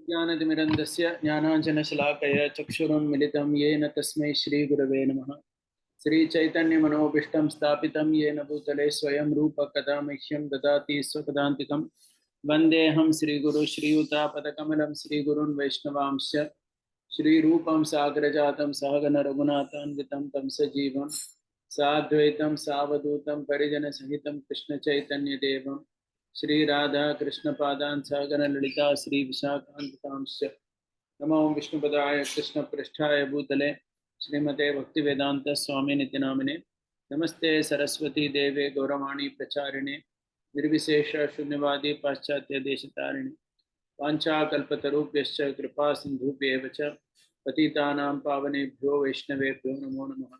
ज्ञानतिमिरन्दस्य ज्ञानाञ्जनशलाकया चक्षुरुन्मिलितं येन तस्मै श्रीगुरवे नमः। श्रीचैतन्यमनोभीष्टं स्थापितं येन भूतले स्वयं रूप कदा मह्यं ददाति स्वपदान्तिकं वन्देऽहं श्रीगुरु श्रीयुतापदकमलं श्रीगुरुन् वैष्णवांश्च श्रीरूपं साग्रजातं सहगण रघुनाथान्वितं तं सजीवं साद्वैतं सावधूतं परिजनसहितं कृष्णचैतन्यदेवं श्री राधा कृष्ण पादान सागर ललिता श्री विशाखान्वितांश्च नमो विष्णुपदाय कृष्ण पृष्ठाय भूतले श्रीमते भक्तिवेदांत स्वामी नित्यनामिने नमस्ते सरस्वती देवे गौरवाणी प्रचारिणे निर्विशेष शून्यवादी पाश्चात्य देशतारिणे वाञ्छाकल्पतरुभ्यश्च कृपा सिन्धुभ्येव च पतितानां पावनेभ्यो वैष्णवेभ्यो नमो नमः।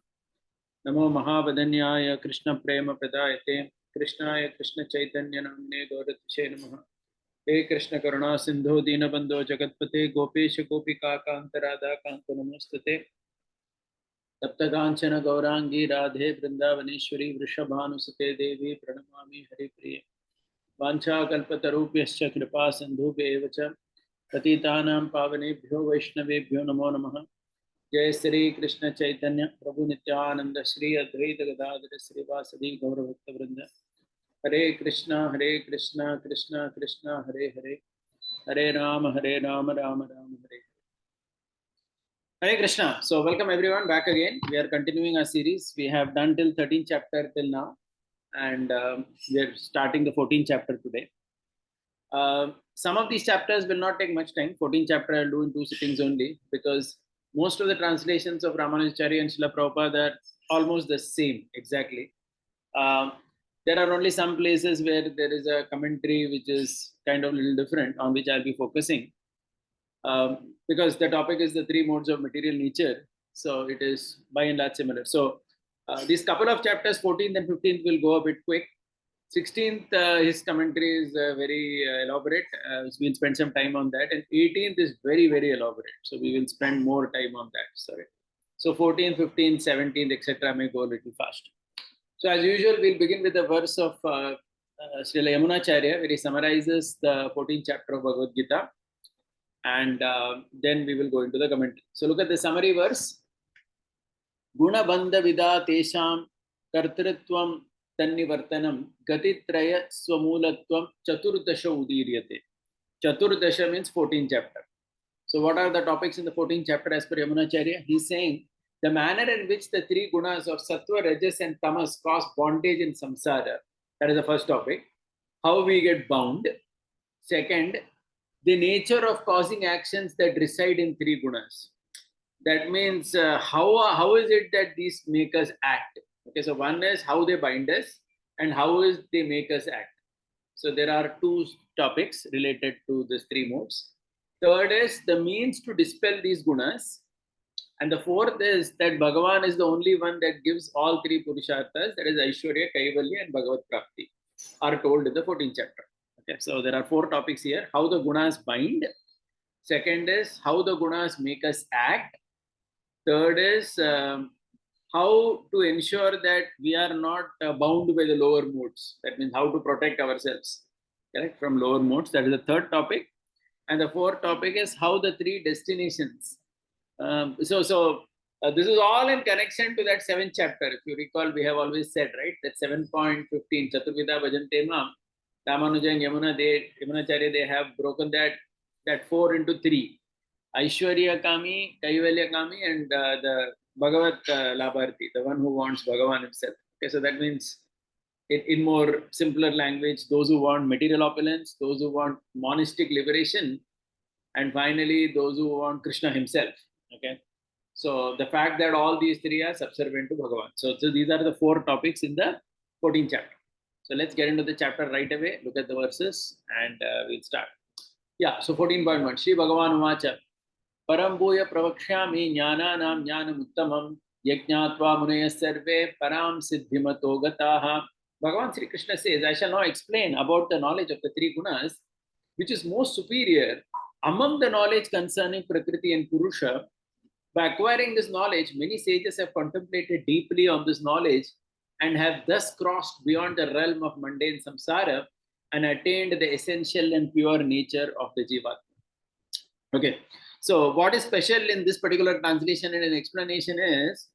नमो महावदन्याय कृष्ण प्रेम प्रदायते कृष्णाय कृष्ण चैतन्य नामने गौरतिशे नमः। हे कृष्ण करुणा सिंधु दीनबंधो जगतपते गोपेश गोपिका कांत राधा कांत नमोस्तुते। तप्त कांचन गौरांगी राधे वृंदावनेश्वरी वृषभानुसुते देवी प्रणमामि हरिप्रिये। वाञ्छाकल्पतरुभ्यश्च कृपा सिन्धुभ्येव च पतितानां पावनेभ्यो वैष्णवेभ्यो नमो नमः। जय श्री कृष्ण चैतन्य प्रभु नित्यानंद श्री अद्वैत गदाधर श्रीवासदि गौरभक्तवृंद। हरे कृष्णा कृष्ण कृष्ण हरे हरे, हरे Ram Ram Ram Hare Hare Krishna. So welcome everyone back again. We are continuing our series. We have done till 13th chapter till now, and we are starting the 14th chapter today. Some of these chapters will not take much time. 14th chapter I'll do in 2 sittings only, because most of the translations of Ramanujacharya and Srila Prabhupada are almost the same exactly. There are only some places where there is a commentary which is kind of a little different, on which I'll be focusing, because the topic is the 3 modes of material nature. So it is by and large similar. So these couple of chapters, 14th and 15th, will go a bit quick. 16th, his commentary is very elaborate. So we'll spend some time on that. And 18th is very, very elaborate. So we will spend more time on that. Sorry. So 14th, 15th, 17th, etc. may go a little fast. So as usual, we'll begin with the verse of Srila Yamunacharya, where he summarizes the 14th chapter of Bhagavad Gita. And then we will go into the commentary. So look at the summary verse. Guna bandha vida tesham kartritvam tannivartanam gatitraya swamulatvam chaturdasha udiryate. Chaturdasha means 14th chapter. So what are the topics in the 14th chapter as per Yamunacharya? He's saying the manner in which the 3 gunas of sattva, rajas and tamas cause bondage in samsara. That is the first topic. How we get bound. Second, the nature of causing actions that reside in 3 gunas. That means how is it that these make us act? Okay, so one is how they bind us, and how is they make us act. So there are 2 topics related to these 3 modes. Third is the means to dispel these gunas. And the fourth is that Bhagavan is the only one that gives all 3 Purusharthas, that is Aishwarya, Kaivalya and Bhagavad Prapti, are told in the 14th chapter. Okay, so there are 4 topics here. How the gunas bind. Second is how the gunas make us act. Third is how to ensure that we are not bound by the lower modes. That means how to protect ourselves, correct, from lower modes. That is the third topic. And the fourth topic is how the 3 destinations. This is all in connection to that 7th chapter. If you recall, we have always said, right, that 7.15, Chaturvida Bhajante Mam, Ramanuja and Yamunacharya, they have broken that 4 into 3. Aishwarya Kami, Kaivalya Kami, and the Bhagavat Labharti, the one who wants Bhagavan himself. Okay, so that means in more simpler language, those who want material opulence, those who want monistic liberation, and finally those who want Krishna himself. Okay, so the fact that all these 3 are subservient to Bhagavan. So these are the 4 topics in the 14th chapter. So let's get into the chapter right away. Look at the verses and we'll start. Yeah, so 14.1. Shri Bhagavan Uvacha Param Bhuya Pravakshami Jnananam Jnanamuttamam Yajnatva Munaya Sarve Param Siddhimato Gataha. Bhagavan Sri Krishna says, I shall now explain about the knowledge of the 3 gunas, which is most superior among the knowledge concerning Prakriti and Purusha. By acquiring this knowledge, many sages have contemplated deeply on this knowledge and have thus crossed beyond the realm of mundane samsara and attained the essential and pure nature of the Jivatma. Okay, so what is special in this particular translation and an explanation is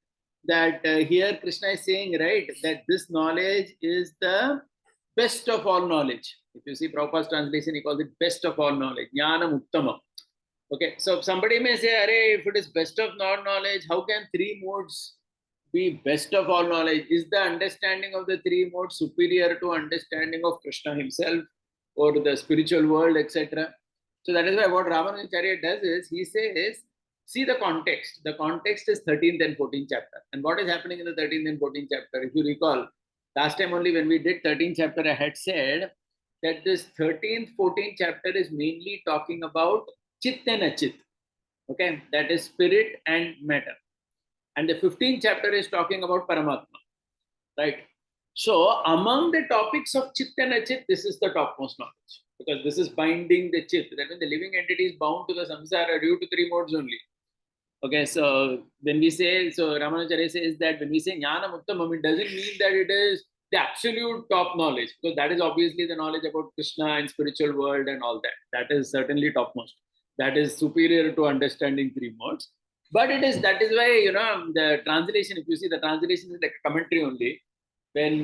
that here Krishna is saying, right, that this knowledge is the best of all knowledge. If you see Prabhupada's translation, he calls it best of all knowledge, jnanam uttamam. Okay, so somebody may say, Array, if it is best of all knowledge, how can three modes be best of all knowledge? Is the understanding of the three modes superior to understanding of Krishna himself or the spiritual world, etc.? So that is why what Ramanujacharya does is he says, see the context. The context is 13th and 14th chapter. And what is happening in the 13th and 14th chapter? If you recall, last time only when we did 13th chapter, I had said that this 13th, 14th chapter is mainly talking about Chit and Achit. Okay, that is spirit and matter. And the 15th chapter is talking about Paramatma. Right? So among the topics of Chit and Achit, this is the topmost knowledge. Because this is binding the Chit. That means the living entity is bound to the samsara due to three modes only. Okay, so when we say, so Ramanujacharya says that when we say Jnana Muttamam, it doesn't mean that it is the absolute top knowledge, because that is obviously the knowledge about Krishna and spiritual world and all that. That is certainly topmost. That is superior to understanding three modes. But it is, that is why, you know, the translation, if you see the translation is like a commentary only. When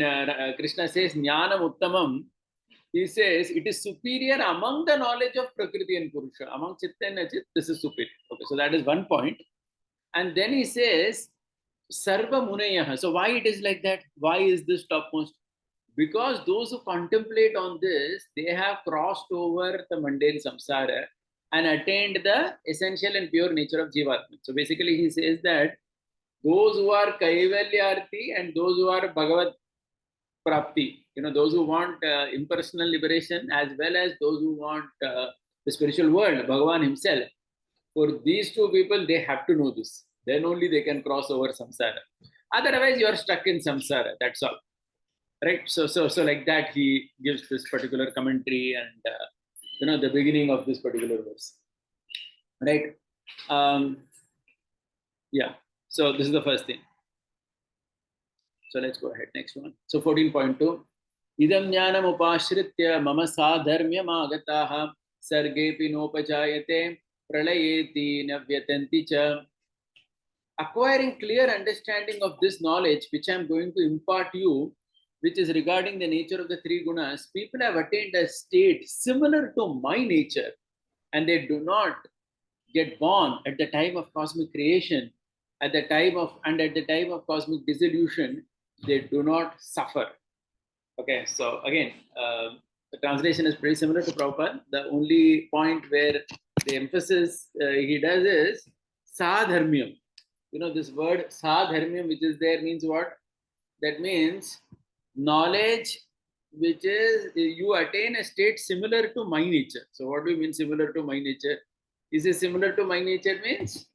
Krishna says Jnana Muttamam, he says it is superior among the knowledge of Prakriti and Purusha. Among Chitta and Achit, this is superior. Okay, so that is one point. And then he says, Sarva Munayaha. So why it is like that? Why is this topmost? Because those who contemplate on this, they have crossed over the mundane samsara and attained the essential and pure nature of Jivatma. So basically he says that those who are Kaivalyarthi and those who are Bhagavat Prapti, you know, those who want impersonal liberation as well as those who want the spiritual world, Bhagavan himself, for these two people, they have to know this. Then only they can cross over samsara. Otherwise, you are stuck in samsara. That's all. Right? So like that, he gives this particular commentary and you know, the beginning of this particular verse. Right? Yeah. So this is the first thing. So let's go ahead. Next one. So 14.2. Idam jnanam upashritya mama sadharmyam agataha sargepi nopajayate pralayeti navyatanti cha. Acquiring clear understanding of this knowledge, which I am going to impart you, which is regarding the nature of the three gunas, people have attained a state similar to my nature, and they do not get born at the time of cosmic creation, at the time of cosmic dissolution, they do not suffer. Okay, so again, the translation is pretty similar to Prabhupada. The only point where the emphasis he does is sadharmyam. You know, this word sadharmyam, which is there, means what? That means knowledge which is, you attain a state similar to my nature. So what do you mean similar to my nature? Is it similar to my nature means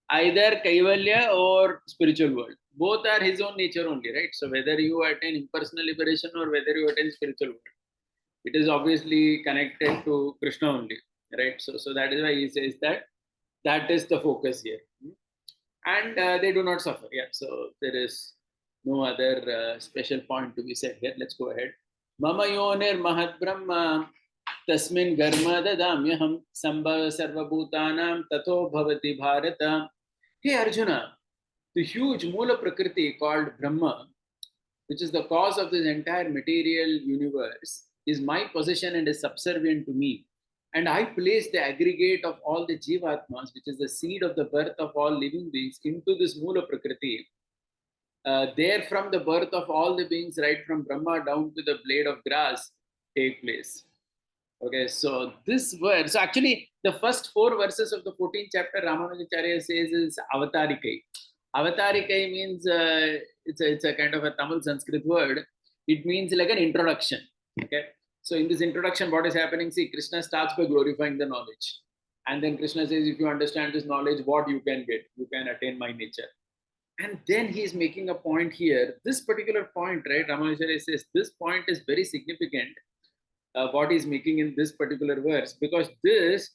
either Kaivalya or spiritual world. Both are his own nature only, right? So whether you attain impersonal liberation or whether you attain spiritual world, it is obviously connected to Krishna only, right? So that is why he says that that is the focus here. And they do not suffer. Yeah, so there is no other special point to be said here. Let's go ahead. Mama yonir mahat brahma tasmin garma dadamyaham sambhava sarvabhutanam tato bhavati bharata. Hey Arjuna, the huge Mula Prakriti called Brahma, which is the cause of this entire material universe, is my possession and is subservient to me. And I place the aggregate of all the Jivatmas, which is the seed of the birth of all living beings, into this Mula Prakriti. There from the birth of all the beings, right from Brahma down to the blade of grass, take place. Okay, so this verse, so actually the first 4 verses of the 14th chapter, Ramanujacharya says is Avatarikai. Avatarikai means, it's a kind of a Tamil Sanskrit word. It means like an introduction. Okay, so in this introduction, what is happening? See, Krishna starts by glorifying the knowledge. And then Krishna says, if you understand this knowledge, what you can get? You can attain my nature. And then he is making a point here. This particular point, right, Ramanujacharya says, this point is very significant. What he's making in this particular verse, because this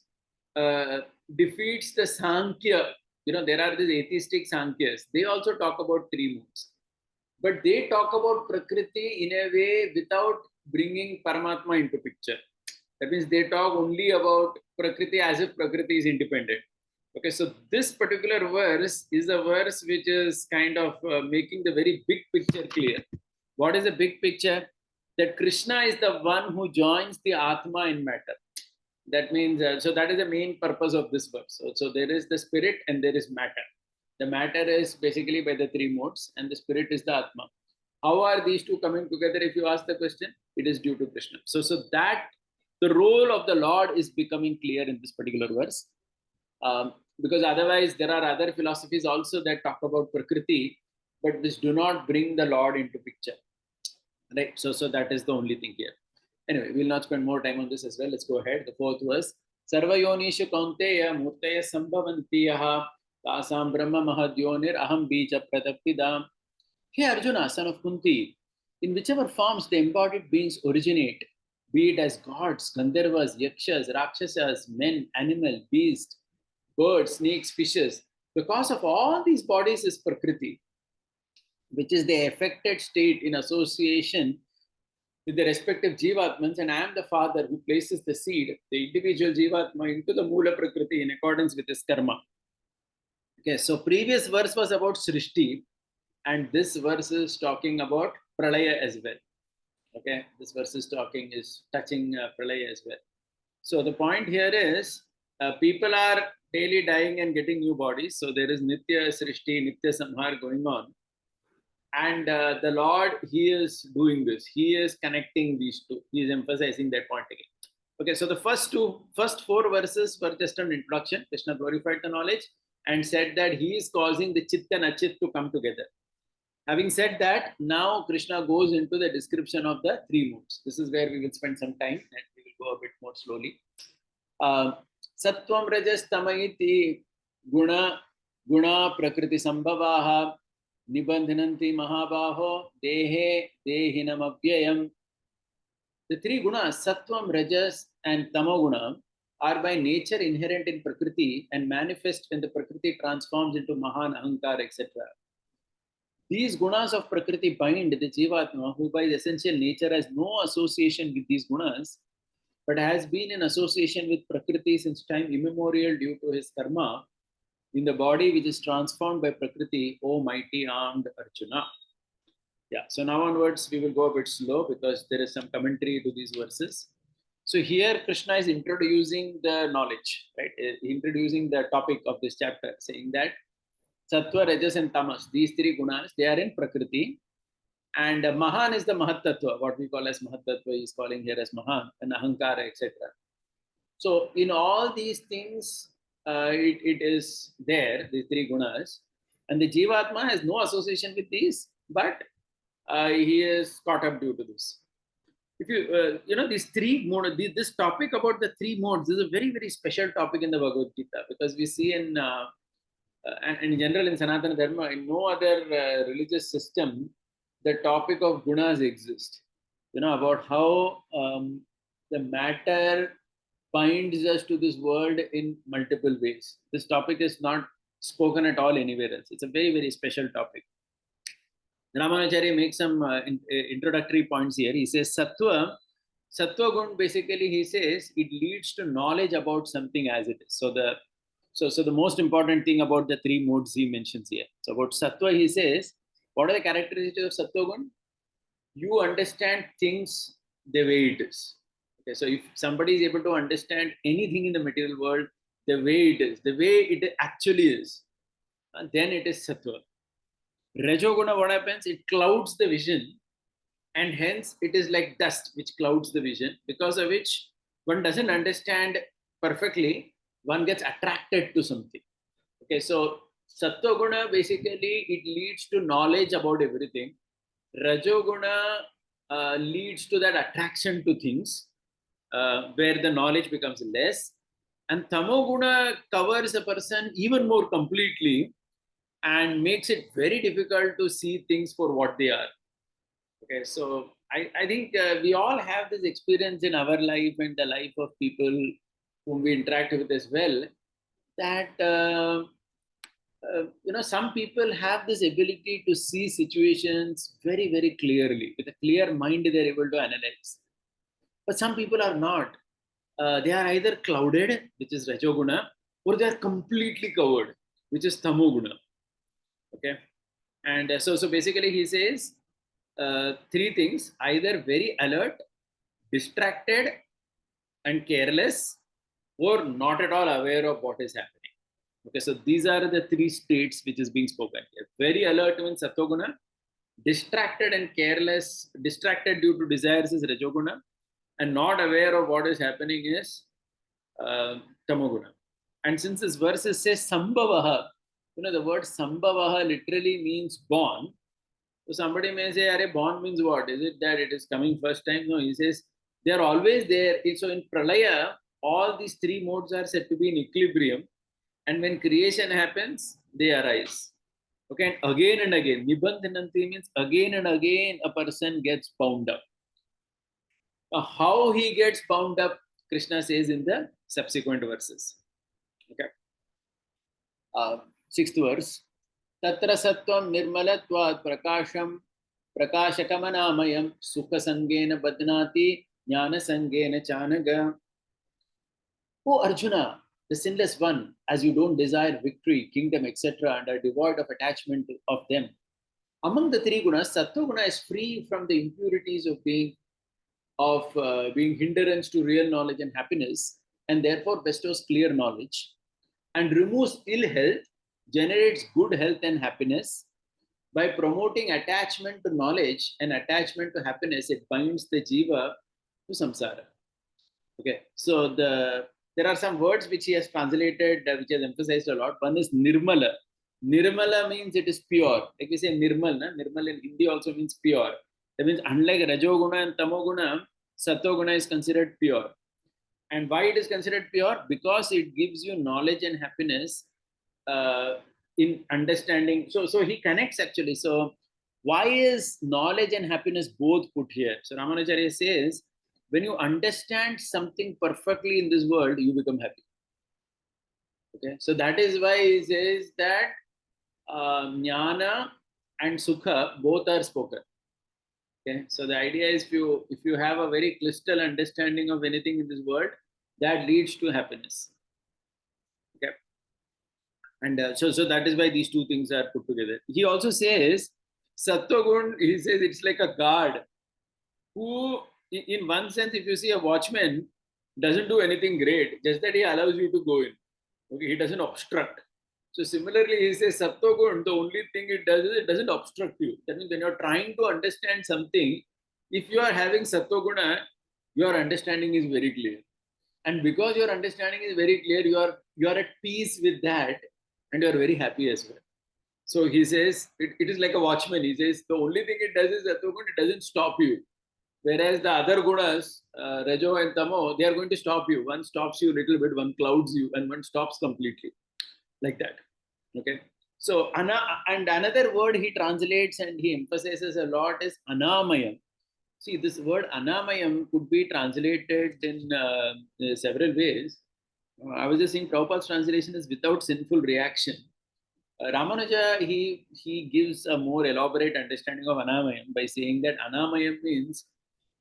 defeats the Sankhya. You know, there are these atheistic Sankhyas. They also talk about 3 modes. But they talk about Prakriti in a way without bringing Paramatma into picture. That means they talk only about Prakriti as if Prakriti is independent. Okay, so this particular verse is a verse which is kind of making the very big picture clear. What is the big picture? That Krishna is the one who joins the Atma in matter. That means, so that is the main purpose of this verse. So there is the spirit and there is matter. The matter is basically by the three modes, and the spirit is the Atma. How are these two coming together? If you ask the question, it is due to Krishna. So that the role of the Lord is becoming clear in this particular verse. Because otherwise, there are other philosophies also that talk about Prakriti, but which do not bring the Lord into picture. Right? So that is the only thing here. Anyway, we'll not spend more time on this as well. Let's go ahead. The fourth verse. Sarva yonishu kaunteya murtaya sambhavanti yaha tasam brahma mahadyonir aham bija pratapidam. Hey Arjuna, son of Kunti, in whichever forms the embodied beings originate, be it as gods, Gandharvas, Yakshas, Rakshasas, men, animal, beast, birds, snakes, fishes, the cause of all these bodies is Prakriti, which is the affected state in association with the respective Jivatmans, and I am the father who places the seed, the individual Jivatma, into the Mula Prakriti in accordance with his karma. Okay, so previous verse was about Srishti, and this verse is talking about Pralaya as well. Okay, this verse is touching Pralaya as well. So the point here is people are daily dying and getting new bodies. So there is Nitya Srishti, Nitya Samhar going on. And the Lord, he is doing this. He is connecting these two. He is emphasizing that point again. Okay, so the first four verses were just an introduction. Krishna glorified the knowledge and said that he is causing the Chit and Achit to come together. Having said that, now Krishna goes into the description of the three moods. This is where we will spend some time and we will go a bit more slowly. Sattvam Rajas Tamayiti Guna Prakriti Sambhavaha Nibandhananti Mahabaho Dehe Dehinam Abhyayam. The three gunas, Sattvam, Rajas, and Tamoguna, are by nature inherent in Prakriti and manifest when the Prakriti transforms into Mahan, Ahankar, etc. These gunas of Prakriti bind the Jivatma, who by essential nature has no association with these gunas, but has been in association with Prakriti since time immemorial due to his karma, in the body which is transformed by Prakriti, O mighty armed Arjuna. Yeah, so now onwards we will go a bit slow because there is some commentary to these verses. So here Krishna is introducing the knowledge, right? Introducing the topic of this chapter, saying that Sattva, Rajas, and Tamas, these three gunas, they are in Prakriti. And Mahan is the Mahatattva, what we call as Mahatattva, he is calling here as Mahan, and Ahankara, etc. So in all these things, it is there, these three gunas, and the Jivatma has no association with these, but he is caught up due to this. If you, these three modes, this topic about the three modes is a very, very special topic in the Bhagavad Gita, because we see in in general in Sanatana Dharma, in no other religious system, the topic of gunas exists. About how the matter binds us to this world in multiple ways. This topic is not spoken at all anywhere else. It's a very, very special topic. Ramanujacharya makes some introductory points here. He says, Sattva gun, basically, he says, it leads to knowledge about something as it is. So the most important thing about the three modes he mentions here. So about Sattva, he says, what are the characteristics of Sattva gun? You understand things the way it is. Okay, so if somebody is able to understand anything in the material world the way it is, the way it actually is, then it is Sattva. Rajoguna, what happens? It clouds the vision, and hence it is like dust which clouds the vision, because of which one doesn't understand perfectly, one gets attracted to something. Okay, so Sattva Guna, basically it leads to knowledge about everything. Rajoguna leads to that attraction to things, where the knowledge becomes less. And Tamoguna covers a person even more completely and makes it very difficult to see things for what they are. Okay, so I think we all have this experience in our life and the life of people whom we interact with as well, that some people have this ability to see situations very, very clearly. With a clear mind, they're able to analyze. But some people are not. they are either clouded, which is Rajoguna, or they are completely covered, which is Tamoguna. Okay. And so basically he says three things: either very alert, distracted, and careless, or not at all aware of what is happening. Okay, so these are the three states which is being spoken here. Very alert means Sattva-guna, distracted and careless, distracted due to desires is Rajoguna, and not aware of what is happening is Tamoguna. And since this verse says Sambhavaha, the word Sambhavaha literally means born. So somebody may say, Are born means what? Is it that it is coming first time? No, he says they are always there. So in Pralaya, all these three modes are said to be in equilibrium. And when creation happens, they arise. Okay, and again, Nibandhananti means again and again a person gets bound up. How he gets bound up, Krishna says in the subsequent verses. Okay. Sixth verse. Tatra sattvam nirmalatvat prakasham prakashakamanayam sukha sangena badnati jnana sangena chanaga. Oh Arjuna, the sinless one, as you don't desire victory, kingdom, etc., and are devoid of attachment of them. Among the three gunas, Sattva guna is free from the impurities of being hindrance to real knowledge and happiness, and therefore bestows clear knowledge, and removes ill health, generates good health and happiness. By promoting attachment to knowledge and attachment to happiness, it binds the jiva to samsara. Okay, so there are some words which he has translated, which has emphasized a lot. One is nirmala. Nirmala means it is pure. Like we say nirmal, nirmal in Hindi also means pure. That means unlike Rajoguna and Tamoguna, Sattoguna is considered pure. And why it is considered pure? Because it gives you knowledge and happiness in understanding. So he connects actually. So why is knowledge and happiness both put here? So Ramanujacharya says, when you understand something perfectly in this world, you become happy. Okay, so that is why he says that jnana and sukha both are spoken. Okay, so the idea is if you have a very crystal understanding of anything in this world, that leads to happiness. Okay, and so that is why these two things are put together. He also says Sattva-gun, he says it's like a guard who, in one sense, if you see a watchman, doesn't do anything great, just that he allows you to go in. Okay, he doesn't obstruct. So similarly, he says Sattva-gun, the only thing it does is it doesn't obstruct you. That means when you're trying to understand something, if you are having Sattva-guna, your understanding is very clear. And because your understanding is very clear, you are at peace with that, and you are very happy as well. So he says it is like a watchman. He says the only thing it does is Sattva-gun, it doesn't stop you. Whereas the other gunas, Rajo and Tamo, they are going to stop you. One stops you a little bit, one clouds you, and one stops completely. Like that. Okay. So, and another word he translates and he emphasizes a lot is anamayam. See, this word anamayam could be translated in several ways. I was just saying Prabhupada's translation is without sinful reaction. Ramanuja, he gives a more elaborate understanding of anamayam by saying that anamayam means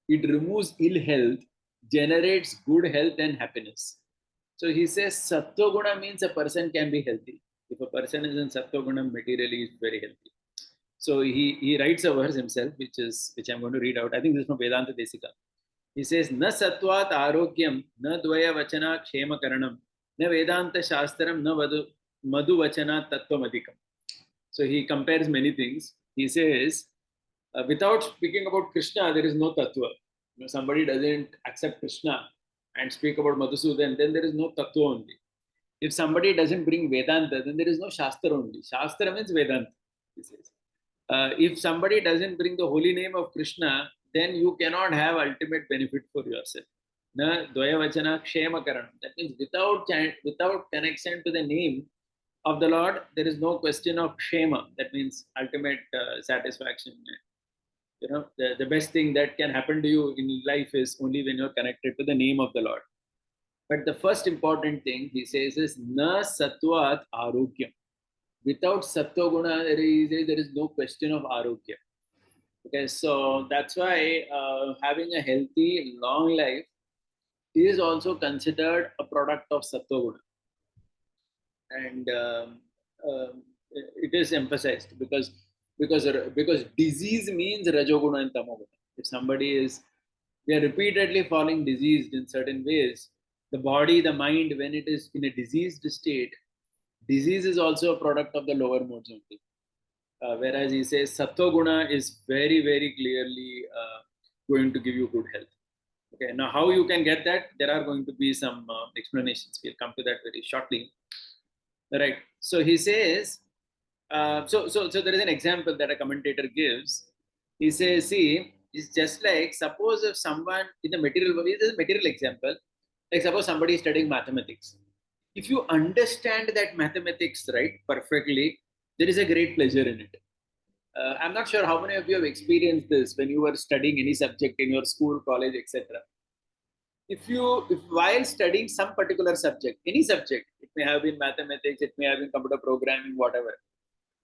it removes ill health, generates good health and happiness. So he says Sattva Guna means a person can be healthy. If a person is in Sattva Guna, materially is very healthy. So he writes a verse himself, which I'm going to read out. I think this is from Vedanta Desika. He says, Na sattvat arogyam, na dvaya vachana kshema karanam, na Vedanta shastram, na madhu vachana tattvamadikam. So he compares many things. He says, without speaking about Krishna, there is no tattva. Somebody doesn't accept Krishna and speak about Madhusudan, then there is no tattva only. If somebody doesn't bring Vedanta, then there is no Shastra only. Shastra means Vedanta, he says. If somebody doesn't bring the holy name of Krishna, then you cannot have ultimate benefit for yourself. Na dvaya vachana kshema karanam. That means without connection to the name of the Lord, there is no question of kshema. That means ultimate satisfaction. The best thing that can happen to you in life is only when you're connected to the name of the Lord. But the first important thing he says is na sattvat arogyam. Without sattva guna, there is no question of arogya. Okay, so that's why having a healthy, long life is also considered a product of Sattva Guna. And it is emphasized because disease means Rajoguna and Tamoguna. If somebody is, they are repeatedly falling diseased in certain ways, the body, the mind, when it is in a diseased state, disease is also a product of the lower modes only. Whereas he says Sattva Guna is very, very clearly going to give you good health. Okay, now how you can get that? There are going to be some explanations. We'll come to that very shortly. Right. So he says, so there is an example that a commentator gives. He says, see, it's just like suppose if someone in the material world, this is a material example, like suppose somebody is studying mathematics. If you understand that mathematics right perfectly, there is a great pleasure in it. I'm not sure how many of you have experienced this when you were studying any subject in your school, college, etc. If while studying some particular subject, any subject, it may have been mathematics, it may have been computer programming, whatever.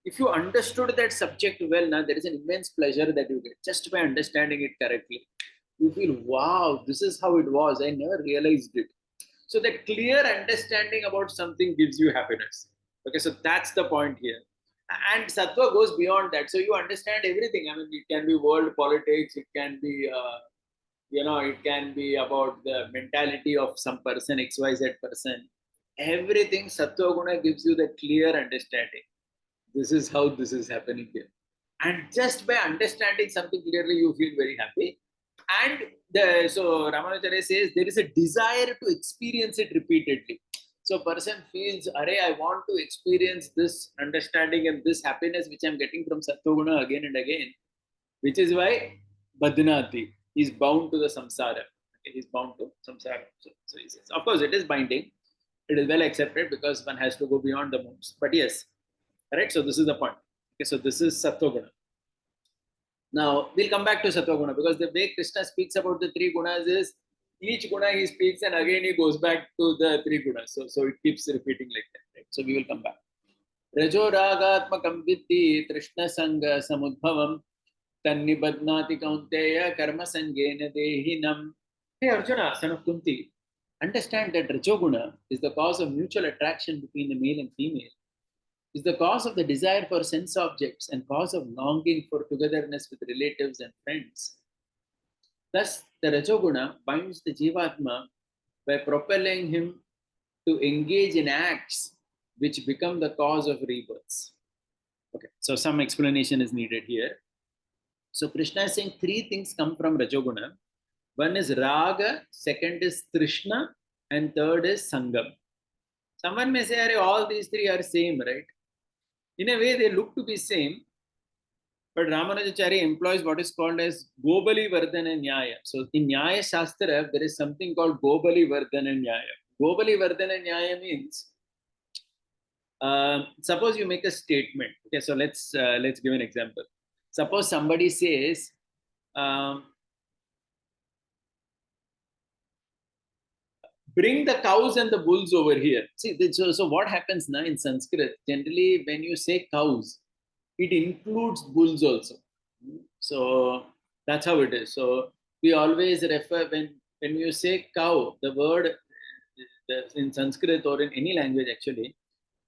If you understood that subject well, now there is an immense pleasure that you get just by understanding it correctly. You feel, wow, this is how it was. I never realized it. So that clear understanding about something gives you happiness. Okay, so that's the point here. And Sattva goes beyond that. So you understand everything. I mean, it can be world politics, it can be it can be about the mentality of some person, XYZ person. Everything Sattva Guna gives you the clear understanding. This is how this is happening here. And just by understanding something clearly, you feel very happy. And so Ramanujacharya says there is a desire to experience it repeatedly. So person feels, I want to experience this understanding and this happiness which I'm getting from Sattva Guna again and again, which is why Badnati is bound to the samsara. He's bound to samsara. So he says, of course, it is binding. It is well accepted because one has to go beyond the modes. But yes, right. So this is the point. Okay, so this is Sattva Guna. Now we'll come back to Sattva Guna because the way Krishna speaks about the three gunas is each guna he speaks and again he goes back to the three gunas. So it keeps repeating like that. Right? So we will come back. Rajo ragatmakam vitti trishna sanga samudbhavam Tannibadnati Kaunteya Karma Sangena Dehinam. Hey Arjuna, son of Kunti, understand that Rajoguna is the cause of mutual attraction between the male and female, is the cause of the desire for sense objects and cause of longing for togetherness with relatives and friends. Thus, the Rajoguna binds the Jivatma by propelling him to engage in acts which become the cause of rebirths. Okay, so some explanation is needed here. So Krishna is saying three things come from Rajoguna. One is Raga, second is Trishna, and third is Sangam. Someone may say, all these three are same, right? In a way, they look to be same, but Ramanujacharya employs what is called as Gobali Vardhana Nyaya. So in Nyaya Shastra, there is something called Gobali Vardhana Nyaya. Gobali Vardhana Nyaya means, suppose you make a statement. Okay, so let's give an example. Suppose somebody says, bring the cows and the bulls over here. See, so what happens now in Sanskrit? Generally, when you say cows, it includes bulls also. So that's how it is. So we always refer, when you say cow, the word in Sanskrit or in any language actually,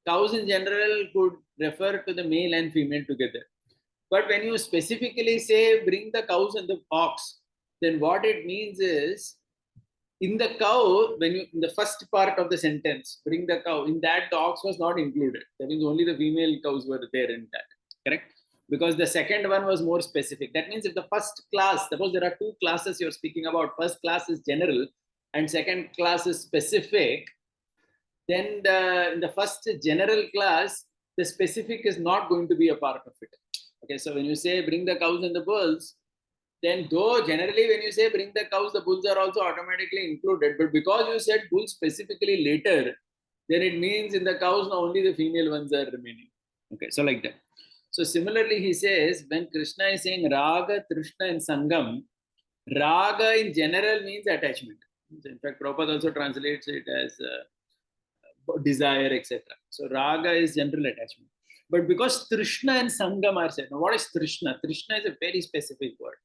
cows in general could refer to the male and female together. But when you specifically say bring the cows and the ox, then what it means is in the cow, when you in the first part of the sentence, bring the cow, in that the ox was not included. That means only the female cows were there in that. Correct? Because the second one was more specific. That means if the first class, suppose there are two classes you're speaking about, first class is general and second class is specific, then in the first general class, the specific is not going to be a part of it. Okay, so when you say bring the cows and the bulls, then though generally when you say bring the cows, the bulls are also automatically included. But because you said bulls specifically later, then it means in the cows now only the female ones are remaining. Okay, so like that. So similarly, he says when Krishna is saying Raga, Trishna and Sangam, Raga in general means attachment. In fact, Prabhupada also translates it as desire, etc. So Raga is general attachment. But because Trishna and Sangam are said, now what is Trishna? Trishna is a very specific word.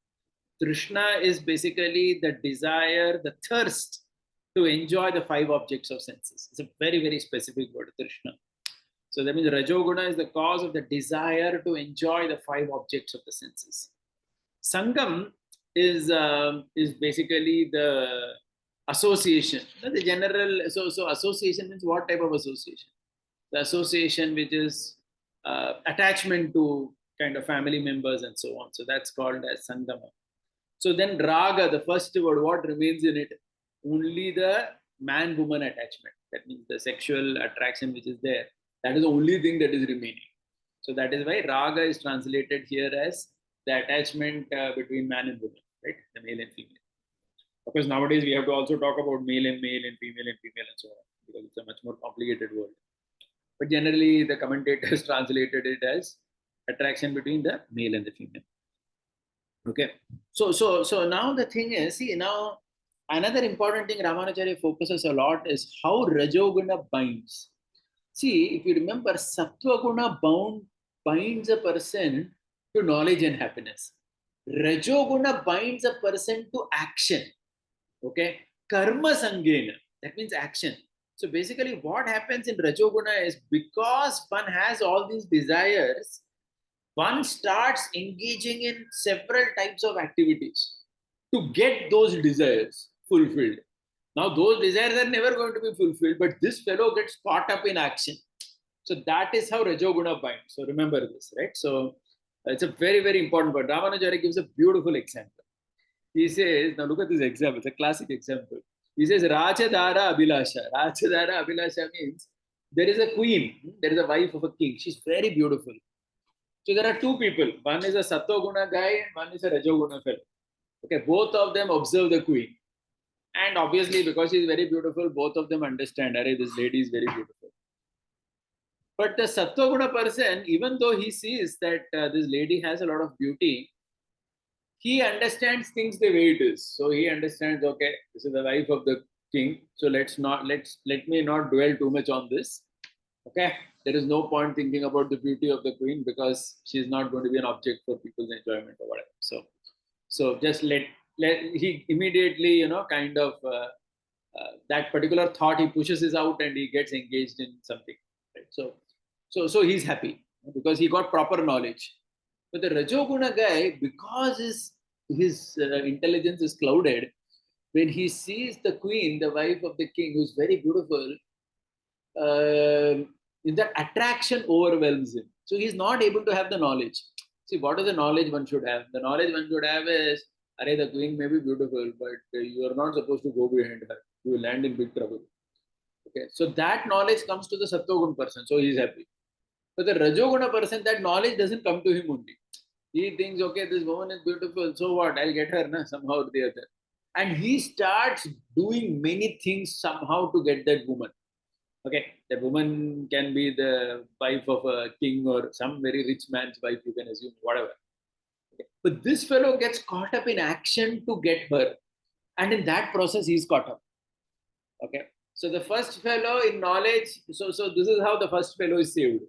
Trishna is basically the desire, the thirst to enjoy the five objects of senses. It's a very, very specific word, Trishna. So that means Rajoguna is the cause of the desire to enjoy the five objects of the senses. Sangam is basically the association. The general, so association means what type of association? The association which is attachment to kind of family members and so on. So that's called as Sangama. So then Raga, the first word, what remains in it? Only the man-woman attachment. That means the sexual attraction which is there. That is the only thing that is remaining. So that is why Raga is translated here as the attachment between man and woman, right? The male and female. Of course, nowadays we have to also talk about male and female and so on, because it's a much more complicated world. But generally, the commentators translated it as attraction between the male and the female. Okay. So now the thing is, see, now another important thing Ramanujacharya focuses a lot is how Rajoguna binds. See, if you remember, Sattva-guna binds a person to knowledge and happiness. Rajoguna binds a person to action. Okay. Karma sangena, that means action. So basically what happens in Rajoguna is, because one has all these desires, one starts engaging in several types of activities to get those desires fulfilled. Now, those desires are never going to be fulfilled, but this fellow gets caught up in action. So that is how Rajoguna binds. So remember this, right? So it's a very, very important word. Ramanujacharya gives a beautiful example. He says, now look at this example, it's a classic example. He says, Rajadara Abhilasha. Rajadara Abhilasha means there is a queen, there is a wife of a king. She's very beautiful. So there are two people. One is a Sattva-guna guy and one is a Rajoguna fellow. Okay, both of them observe the queen. And obviously, because she's very beautiful, both of them understand, array, this lady is very beautiful. But the Sattva-guna person, even though he sees that this lady has a lot of beauty, he understands things the way it is. So he understands, okay, this is the wife of the king. So let me not dwell too much on this. Okay, there is no point thinking about the beauty of the queen, because she's not going to be an object for people's enjoyment or whatever. So just let he immediately, kind of that particular thought he pushes is out and he gets engaged in something. Right? So he's happy because he got proper knowledge. But the Rajoguna guy, because his intelligence is clouded, when he sees the queen, the wife of the king, who's very beautiful, that attraction overwhelms him. So he's not able to have the knowledge. See, what is the knowledge one should have? The knowledge one should have is, array, the queen may be beautiful, but you are not supposed to go behind her. You will land in big trouble. Okay, so that knowledge comes to the Sattva-guna person, so he's happy. But the Rajoguna person, that knowledge doesn't come to him only. He thinks, okay, this woman is beautiful, so what? I'll get her somehow or the other. And he starts doing many things somehow to get that woman. Okay, the woman can be the wife of a king or some very rich man's wife, you can assume, whatever. Okay. But this fellow gets caught up in action to get her. And in that process, he's caught up. Okay, so the first fellow in knowledge, so this is how the first fellow is saved.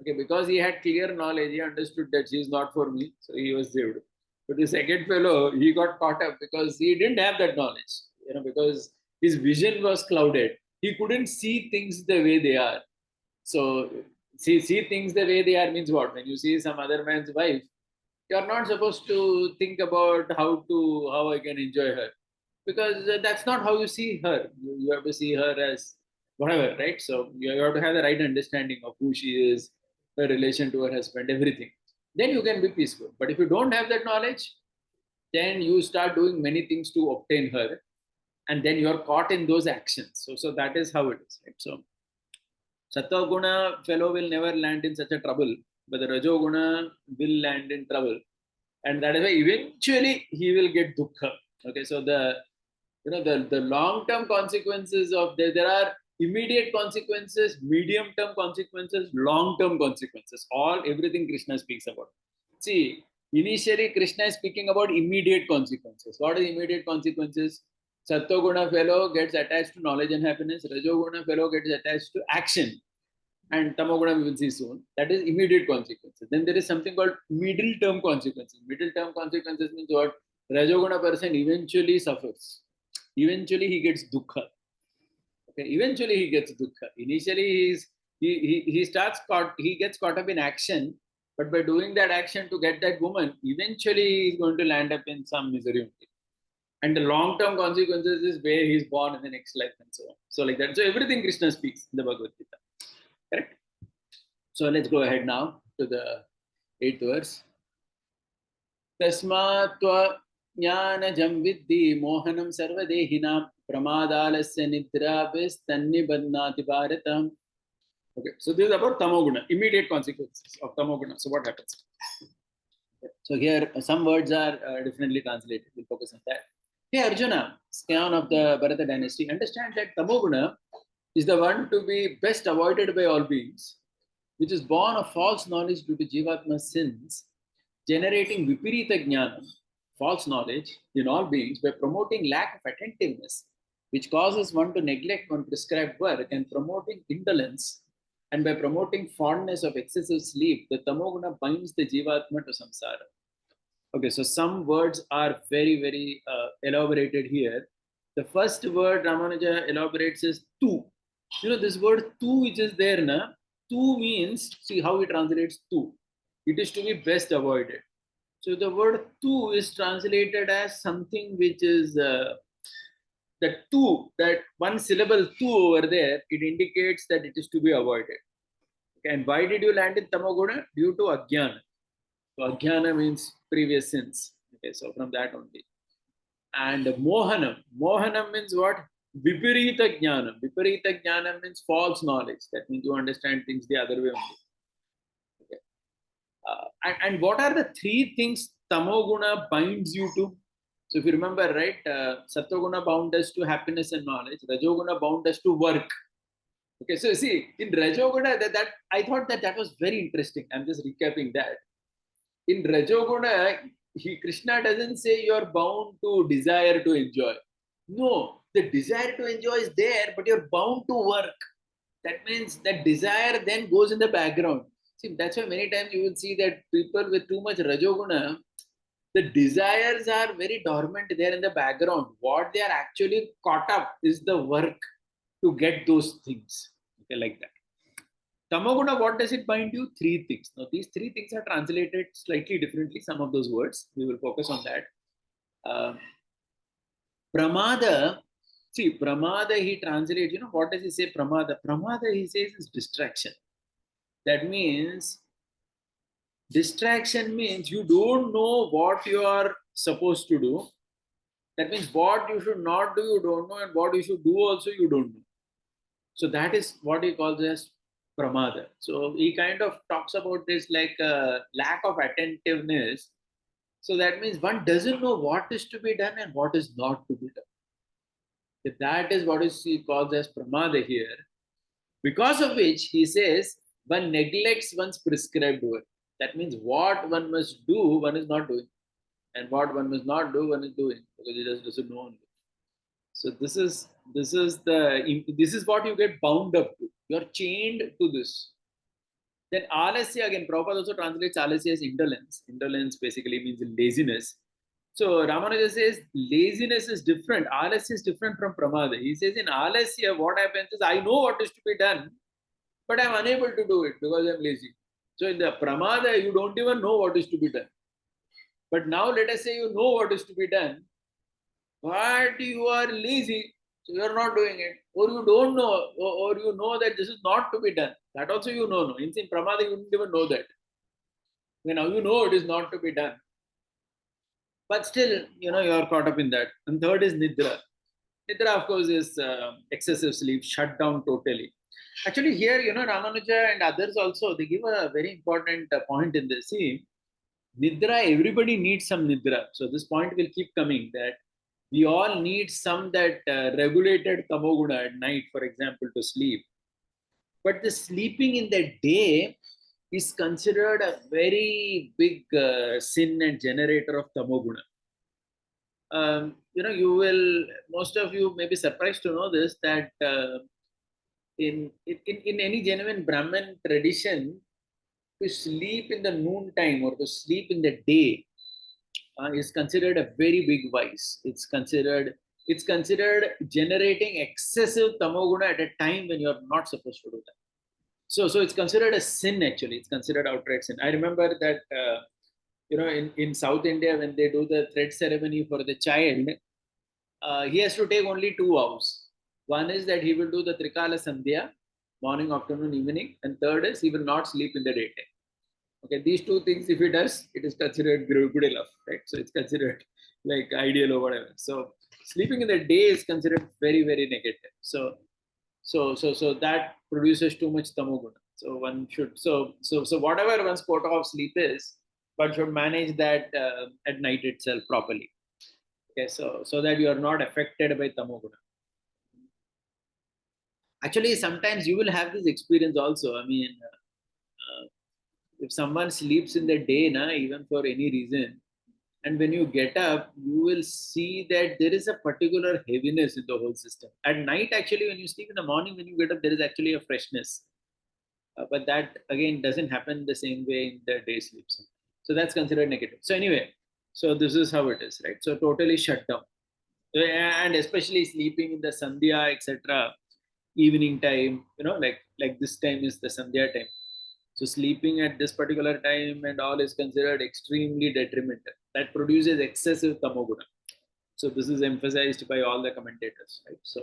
Okay, because he had clear knowledge, he understood that she is not for me, so he was saved. But the second fellow, he got caught up because he didn't have that knowledge, because his vision was clouded. He couldn't see things the way they are. So see things the way they are means what? When you see some other man's wife, you're not supposed to think about how I can enjoy her, because that's not how you see her. You have to see her as whatever, right? So you have to have the right understanding of who she is, her relation to her husband, everything. Then you can be peaceful. But if you don't have that knowledge, then you start doing many things to obtain her, and then you're caught in those actions. So that is how it is. Right? So Sattva-guna fellow will never land in such a trouble, but the Rajoguna will land in trouble. And that is why eventually he will get dukkha. Okay, so the long-term consequences of there are immediate consequences, medium-term consequences, long-term consequences. Everything Krishna speaks about. See, initially Krishna is speaking about immediate consequences. What is immediate consequences? Sattva-guna fellow gets attached to knowledge and happiness. Rajoguna fellow gets attached to action. And Tamoguna we will see soon. That is immediate consequences. Then there is something called middle-term consequences. Middle-term consequences means what? Rajoguna person eventually suffers. Eventually he gets dukkha. Okay, eventually he gets dukkha. Initially, he gets caught up in action, but by doing that action to get that woman, eventually he's going to land up in some misery only. And the long-term consequences is where he's born in the next life and so on. So like that. So everything Krishna speaks in the Bhagavad Gita. Correct? So let's go ahead now to the 8th verse. Tasmatva jnanajam viddhi mohanam sarvadehinam pramadalasya nidrabis tannibadnati bharatam. Okay, so this is about tamoguna, immediate consequences of tamoguna. So what happens? So here some words are differently translated. We'll focus on that. Hey Arjuna, scion of the Bharata dynasty, understand that tamoguna is the one to be best avoided by all beings, which is born of false knowledge due to Jivatma's sins, generating vipirita jnana, false knowledge in all beings by promoting lack of attentiveness, which causes one to neglect one prescribed work, and promoting indolence, and by promoting fondness of excessive sleep, the tamoguna binds the jivatma to samsara. Okay, so some words are very, very elaborated here. The first word Ramanuja elaborates is tu. You know, this word tu which is there, na? Tu means, see how he translates tu. It is to be best avoided. So the word tu is translated as something which is the tu, that one syllable tu over there, it indicates that it is to be avoided. Okay, and why did you land in tamoguna? Due to ajnana. So ajnana means previous sins. Okay, so from that only. And mohanam. Mohanam means what? Vipirita jnana. Vipirita jnana means false knowledge. That means you understand things the other way only. Okay. And what are the three things tamoguna binds you to? So if you remember, right, Sattva bound us to happiness and knowledge. Rajoguna bound us to work. Okay, so see, in Rajoguna, that I thought that was very interesting. I'm just recapping that. In Rajoguna, Krishna doesn't say you're bound to desire to enjoy. No, the desire to enjoy is there, but you're bound to work. That means that desire then goes in the background. See, that's why many times you will see that people with too much Rajoguna, the desires are very dormant there in the background. What they are actually caught up is the work to get those things. Okay, like that. Tamoguna, what does it bind you? Three things. Now, these three things are translated slightly differently, some of those words. We will focus on that. Pramada, see, pramada he translates, you know, what does he say? Pramada. Pramada, he says, is distraction. That means, distraction means you don't know what you are supposed to do. That means what you should not do, you don't know, and what you should do also, you don't know. So that is what he calls as pramada. So he kind of talks about this like a lack of attentiveness. So that means one doesn't know what is to be done and what is not to be done. That is what is he calls as pramada here. Because of which he says one neglects one's prescribed work. That means what one must do, one is not doing. And what one must not do, one is doing. Because he just doesn't know only. So this is what you get bound up to. You're chained to this. Then alasya, again, Prabhupada also translates alasya as indolence. Indolence basically means laziness. So Ramanuja says laziness is different. Alasya is different from pramada. He says in alasya, what happens is I know what is to be done, but I'm unable to do it because I'm lazy. So in the pramada, you don't even know what is to be done. But now let us say you know what is to be done, but you are lazy, so you are not doing it, or you don't know, or you know that this is not to be done. That also you know. No, in pramada you didn't even know that. Now you know it is not to be done, but still you are caught up in that. And third is nidra. Nidra, of course, is excessive sleep, shut down totally. Actually, here Ramanuja and others also they give a very important point in this. See, nidra, everybody needs some nidra. So this point will keep coming that we all need some that regulated tamoguna at night, for example, to sleep. But the sleeping in the day is considered a very big sin and generator of tamoguna. Most of you may be surprised to know this, that in any genuine Brahmin tradition, to sleep in the noon time or to sleep in the day is considered a very big vice. It's considered it's considered generating excessive tamoguna at a time when you're not supposed to do that. So it's considered a sin actually. It's considered outright sin. I remember that, in South India, when they do the thread ceremony for the child, he has to take only 2 vows. One is that he will do the Trikala Sandhya, morning, afternoon, evening. And third is he will not sleep in the daytime. Okay, these 2 things, if he does, it is considered good enough, right? So it's considered like ideal or whatever. So sleeping in the day is considered very, very negative. So that produces too much tamoguna. So one should, so whatever one's quota of sleep is, one should manage that at night itself properly. Okay, so that you are not affected by tamoguna. Actually, sometimes you will have this experience also. I mean, if someone sleeps in the day, even for any reason, and when you get up, you will see that there is a particular heaviness in the whole system. At night, actually, when you sleep in the morning, when you get up, there is actually a freshness. But that again doesn't happen the same way in the day sleeps. So that's considered negative. So anyway, so this is how it is, right? So totally shut down. And especially sleeping in the sandhya, etc., evening time, like this time is the sandhya time. So sleeping at this particular time and all is considered extremely detrimental. That produces excessive tamoguna. So this is emphasized by all the commentators, right? So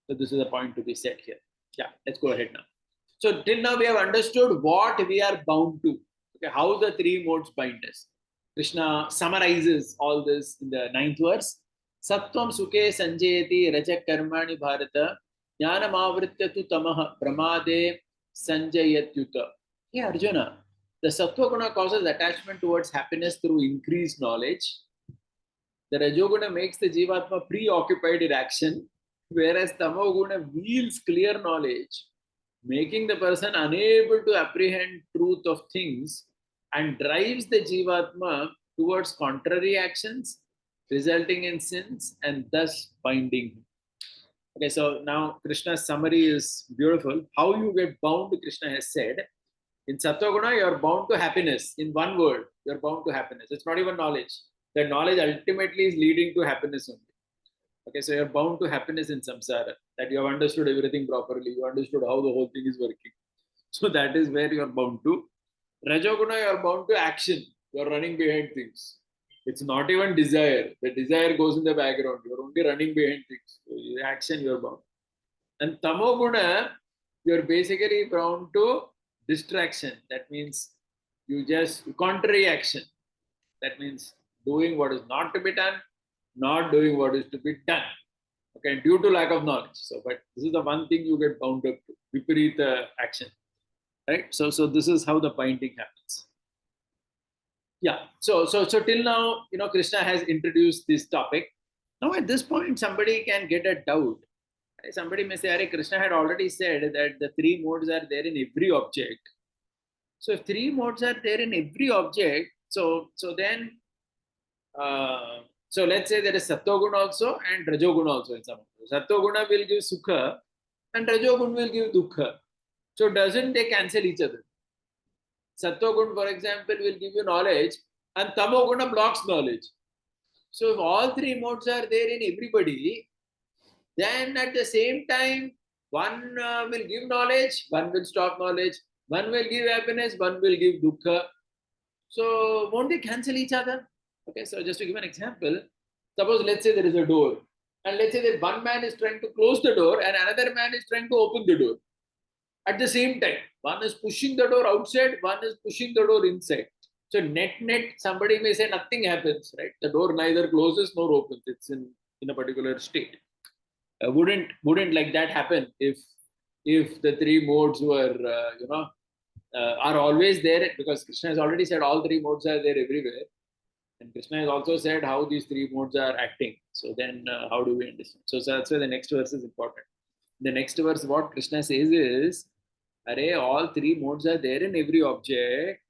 this is a point to be said here. Yeah, let's go ahead now. So till now we have understood what we are bound to. Okay, how the 3 modes bind us. Krishna summarizes all this in the 9th verse. Sattvam sukhe sanjayati rajak karmani bharata jnanam avritya tu tamah pramade sanjayatyuta. Hey Arjuna, the sattva guna causes attachment towards happiness through increased knowledge. The rajoguna makes the jivatma preoccupied in action, whereas tamoguna wields clear knowledge, making the person unable to apprehend truth of things and drives the jivatma towards contrary actions, resulting in sins and thus binding him. Okay, so now Krishna's summary is beautiful. How you get bound, Krishna has said. In Sattva-guna, you are bound to happiness. In one word, you are bound to happiness. It's not even knowledge. The knowledge ultimately is leading to happiness only. Okay, so you're bound to happiness in samsara, that you have understood everything properly, you understood how the whole thing is working. So that is where you're bound to. Rajoguna, you're bound to action. You're running behind things. It's not even desire. The desire goes in the background. You're only running behind things. So action, you're bound. And Tamoguna, you're basically bound to distraction. That means you just contrary action. That means doing what is not to be done, not doing what is to be done. Okay, due to lack of knowledge. So, but this is the one thing you get bound up to, viparita action. Right? So this is how the binding happens. Yeah. So till now, Krishna has introduced this topic. Now at this point, somebody can get a doubt. Somebody may say, Are Krishna had already said that the 3 modes are there in every object. So if 3 modes are there in every object, so then so let's say there is Sattva-guna also and Rajoguna also in some. Sattva-guna will give Sukha and Rajoguna will give Dukkha. So doesn't they cancel each other? Sattva-guna, for example, will give you knowledge and Tamo-guna blocks knowledge. So if all 3 modes are there in everybody, then at the same time, one will give knowledge, one will stop knowledge, one will give happiness, one will give dukkha. So won't they cancel each other? Okay, so just to give an example, suppose let's say there is a door, and let's say that one man is trying to close the door and another man is trying to open the door. At the same time, one is pushing the door outside, one is pushing the door inside. So net, somebody may say nothing happens, right? The door neither closes nor opens. It's in a particular state. Wouldn't like that happen if the 3 modes were are always there, because Krishna has already said all 3 modes are there everywhere, and Krishna has also said how these 3 modes are acting. So then how do we understand? So that's why the next verse is important. The next verse, what Krishna says is, Array, all 3 modes are there in every object,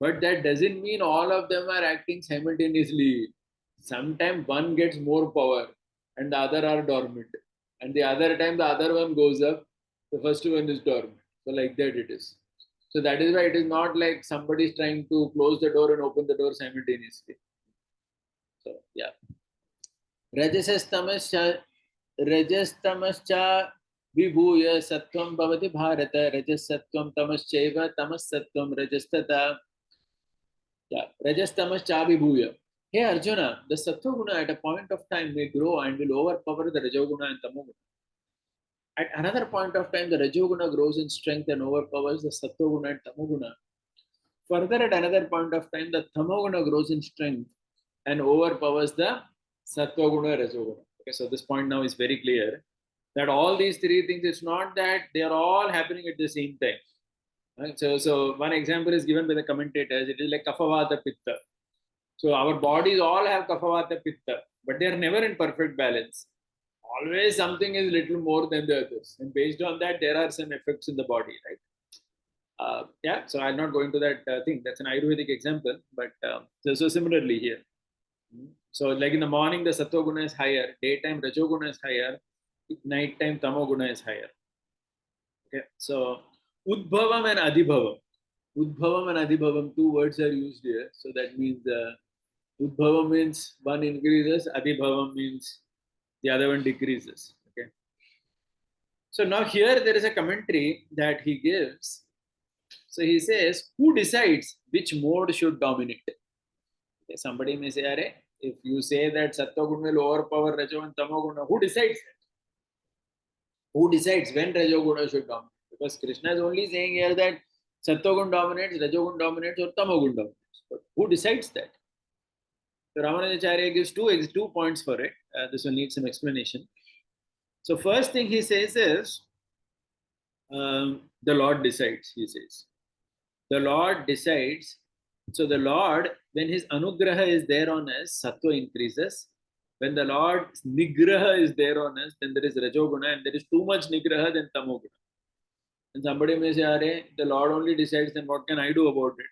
but that doesn't mean all of them are acting simultaneously. Sometimes one gets more power and the other are dormant. And the other time the other one goes up, the first one is dormant. So like that it is. So that is why it is not like somebody is trying to close the door and open the door simultaneously. So yeah. रजस्तमश्च विभूय सत्वं भवति Bharat रजसत्वं तमश्चैव तमस्सत्वं रजस्तथा रजस्तमश्च विभूय. Hey Arjuna, the sattva guna at a point of time may grow and will overpower the rajoguna and tamoguna. At another point of time, the rajoguna grows in strength and overpowers the sattva guna and tamoguna. Further, at another point of time, the tamoguna grows in strength and overpowers the sattva guna, rajoguna. Okay, so this point now is very clear that all these three things, it's not that they are all happening at the same time. Right? So one example is given by the commentators. It is like kaphavata pitta. So our bodies all have kaphavata pitta, but they are never in perfect balance. Always something is little more than the others, and based on that, there are some effects in the body, right? Yeah, so I'll not go into that thing. That's an Ayurvedic example, but so similarly here. So like in the morning, the sattva guna is higher, daytime rajoguna is higher, nighttime tamoguna is higher. Okay, so udbhavam and adhibhavam. Udbhavam and adhibhavam, two words are used here. So that means udbhavam means one increases, adhibhavam means the other one decreases. Okay. So now here there is a commentary that he gives. So he says, who decides which mode should dominate? Okay, somebody may say, Are, if you say that Sattva-guna will overpower Rajo and Tamo-guna, who decides that? Who decides when Rajo-guna should dominate? Because Krishna is only saying here that Sattva-guna dominates, Rajo-guna dominates, or Tamo-guna dominates. But who decides that? So Ramanujacharya gives two points for it. This will need some explanation. So first thing he says is, the Lord decides, he says. The Lord decides. So the Lord, when his anugraha is there on us, sattva increases. When the Lord's nigraha is there on us, then there is rajoguna, and there is too much nigraha, then tamoguna. And somebody may say, Are, the Lord only decides, then what can I do about it?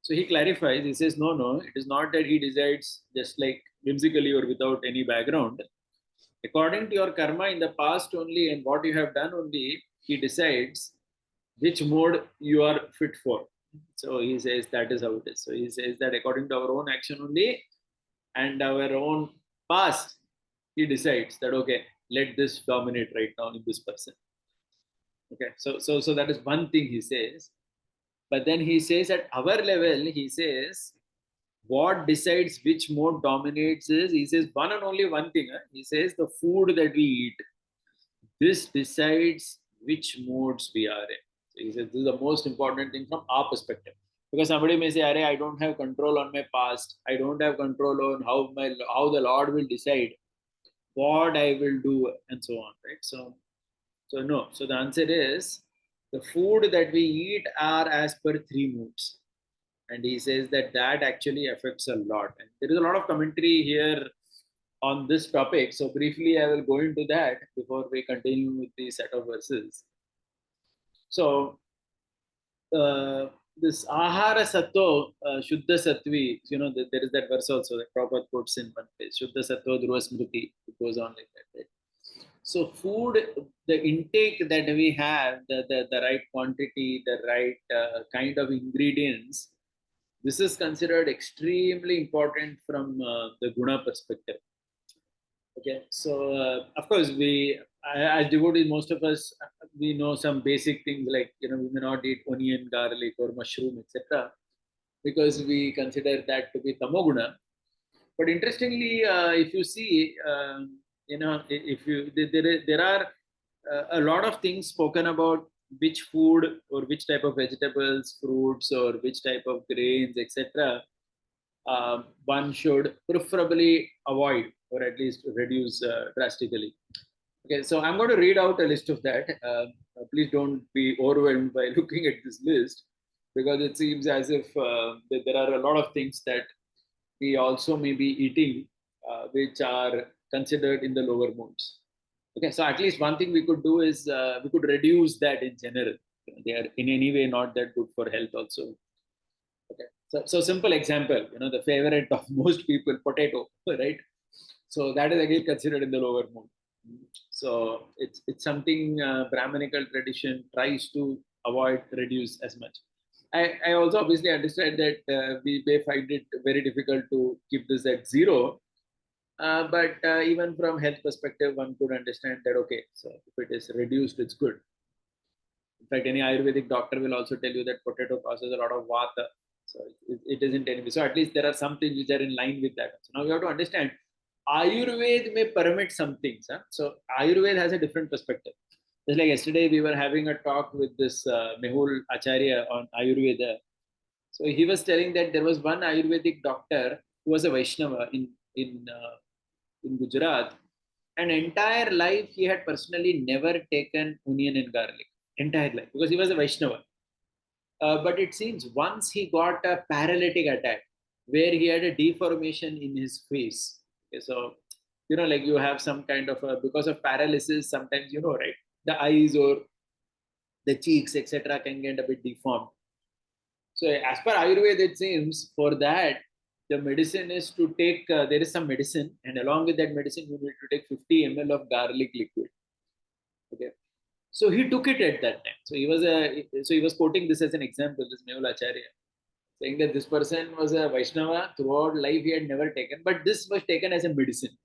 So he clarifies, he says, no, it is not that he decides just like whimsically or without any background. According to your karma in the past only and what you have done only, he decides which mode you are fit for. So he says that is how it is. So he says that according to our own action only and our own past, he decides that, okay, let this dominate right now in this person. Okay, so that is one thing he says. But then he says at our level, he says, what decides which mode dominates is, he says one and only one thing. He says the food that we eat. This decides which modes we are in. So he says this is the most important thing from our perspective. Because somebody may say, I don't have control on my past. I don't have control on how the Lord will decide what I will do and so on. Right? So no. So the answer is the food that we eat are as per three moods. And he says that actually affects a lot. And there is a lot of commentary here on this topic. So briefly, I will go into that before we continue with the set of verses. So this ahara sattva, shuddha sattvi, there is that verse also that Prabhupada quotes in one place, shuddha sattva dhruva smriti, it goes on like that, right? So food, the intake that we have, the right quantity, the right kind of ingredients, this is considered extremely important from the guna perspective. Okay, so of course as devotees, most of us, we know some basic things like, we may not eat onion, garlic or mushroom, etc. because we consider that to be tamoguna. But interestingly, if you see, there are a lot of things spoken about which food or which type of vegetables, fruits, or which type of grains, etc. One should preferably avoid or at least reduce drastically. Okay, so I'm going to read out a list of that. Please don't be overwhelmed by looking at this list because it seems as if there are a lot of things that we also may be eating which are considered in the lower modes. Okay, so at least one thing we could do is we could reduce that in general. They are in any way not that good for health also. Okay, so simple example, the favorite of most people, potato, right? So that is again considered in the lower mode. So it's something Brahminical tradition tries to avoid, reduce as much. I also obviously understand that we may find it very difficult to keep this at zero, But even from health perspective, one could understand that, okay, so if it is reduced, it's good. In fact, any Ayurvedic doctor will also tell you that potato causes a lot of vata. So it isn't anyway. So at least there are some things which are in line with that. So now you have to understand, Ayurveda may permit some things. Huh? So Ayurveda has a different perspective. Just like yesterday, we were having a talk with this Mehul Acharya on Ayurveda. So he was telling that there was one Ayurvedic doctor who was a Vaishnava in Gujarat. And entire life he had personally never taken onion and garlic. Entire life, because he was a Vaishnava. But it seems once he got a paralytic attack where he had a deformation in his face. Okay, so, like you have some kind of because of paralysis, sometimes, right, the eyes or the cheeks, etc., can get a bit deformed. So, as per Ayurveda, it seems for that, the medicine is to take, there is some medicine, and along with that medicine, you need to take 50 ml of garlic liquid. Okay. So he took it at that time. So he was quoting this as an example, this Mehul Acharya, saying that this person was a Vaishnava throughout life he had never taken, but this was taken as a medicine.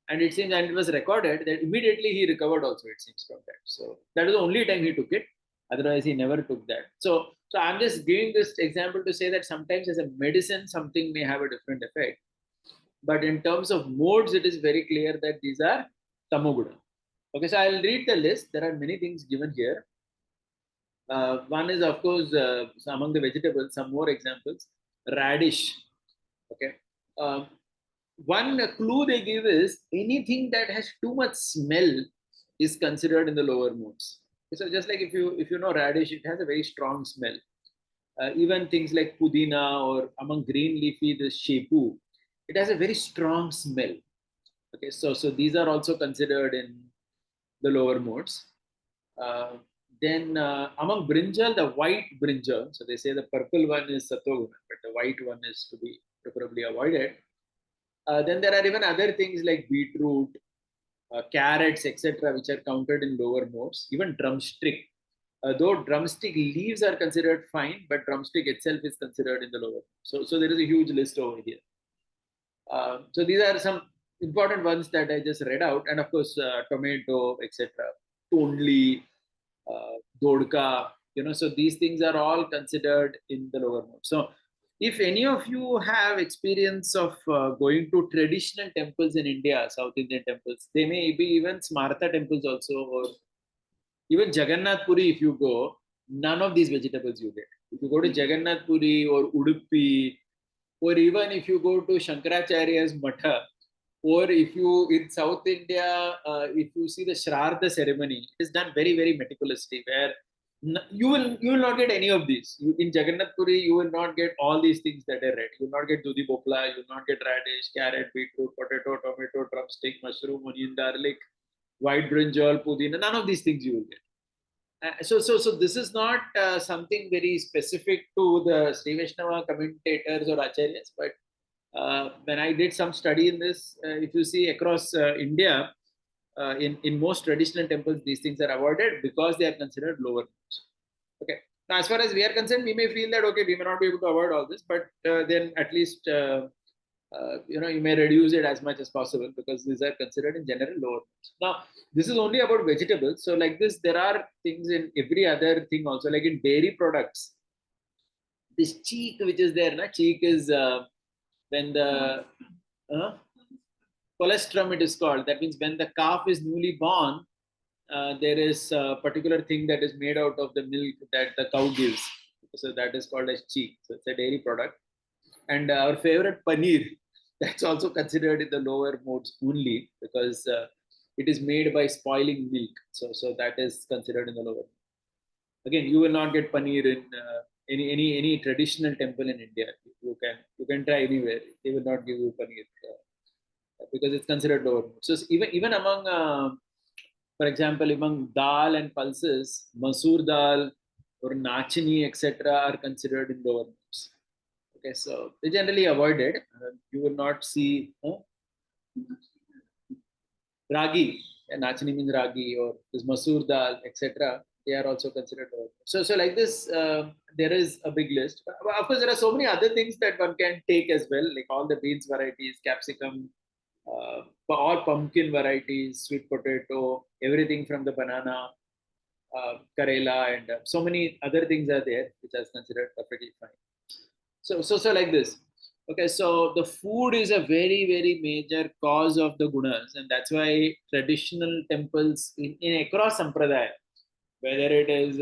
And it seems, and it was recorded that immediately he recovered also, it seems, from that. So that was the only time he took it. Otherwise, he never took that. So I'm just giving this example to say that sometimes as a medicine, something may have a different effect. But in terms of modes, it is very clear that these are tamoguna. Okay, so I'll read the list. There are many things given here. One is, of course, among the vegetables, some more examples. Radish. Okay. One clue they give is anything that has too much smell is considered in the lower modes. So just like if you know radish, it has a very strong smell. Even things like pudina or among green leafy, the shepu, it has a very strong smell. Okay, so these are also considered in the lower modes. Then among brinjal, the white brinjal, so they say the purple one is sattoguna, but the white one is to be preferably avoided. Then there are even other things like beetroot, carrots, etc., which are counted in lower modes. Even drumstick, though drumstick leaves are considered fine, but drumstick itself is considered in the lower. So there is a huge list over here. So these are some important ones that I just read out, and of course, tomato, etc., tondli, dodka, so these things are all considered in the lower mode. So if any of you have experience of going to traditional temples in India, South Indian temples, they may be even Smartha temples also, or even Jagannath Puri, if you go, none of these vegetables you get. If you go to Jagannath Puri or Udupi, or even if you go to Shankaracharya's Matha, or if you in South India, if you see the Shraddha ceremony, it is done very, very meticulously, where you will not get any of these. In Jagannath Puri, you will not get all these things that are read. You will not get dudhi bopla, you will not get radish, carrot, beetroot, potato, tomato, drumstick, mushroom, onion, garlic, white brinjal, pudina. None of these things you will get. So this is not something very specific to the Sri Vaishnava commentators or acharyas, but when I did some study in this, if you see across India, in most traditional temples, these things are avoided because they are considered lower. Okay. Now, as far as we are concerned, we may feel that okay, we may not be able to avoid all this, but then at least you may reduce it as much as possible because these are considered in general lower. Now, this is only about vegetables. So, like this, there are things in every other thing also, like in dairy products. This cheek, which is there, na cheek is when the colostrum, it is called. That means when the calf is newly born, there is a particular thing that is made out of the milk that the cow gives. So that is called as cheek. So it's a dairy product. And our favorite paneer, that's also considered in the lower modes only because it is made by spoiling milk. So that is considered in the lower. Again, you will not get paneer in any traditional temple in India. You can try anywhere. They will not give you paneer because it's considered lower. So even among for example, among dal and pulses, masoor dal or nachni, etc., are considered in lower modes. Okay, so they generally avoided. You will not see ragi, and nachni means ragi, or this masoor dal, etc. They are also considered lower. So like this, there is a big list. But of course, there are so many other things that one can take as well, like all the beans varieties, capsicum, all pumpkin varieties, sweet potato, everything from the banana, Karela, and so many other things are there, which is considered perfectly fine. So like this. Okay, so the food is a very major cause of the gunas, and that's why traditional temples in across sampradaya, whether it is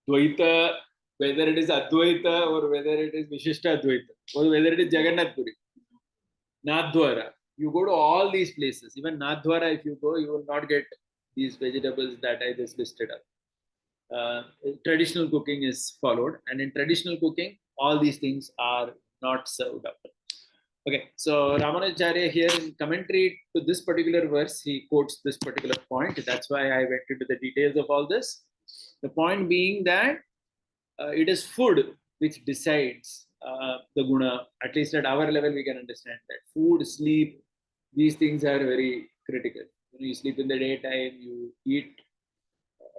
Dvaita, whether it is Advaita, or whether it is Vishishta Advaita, or whether it is Jagannath Puri, Nathdwara. You go to all these places, even Nathdwara, if you go, you will not get these vegetables that I just listed up. Traditional cooking is followed, and in traditional cooking, all these things are not served up. Okay, so Ramanujacharya here in commentary to this particular verse, he quotes this particular point. That's why I went into the details of all this. The point being that it is food which decides the guna. At least at our level, we can understand that food, sleep, these things are very critical. You sleep in the daytime, you eat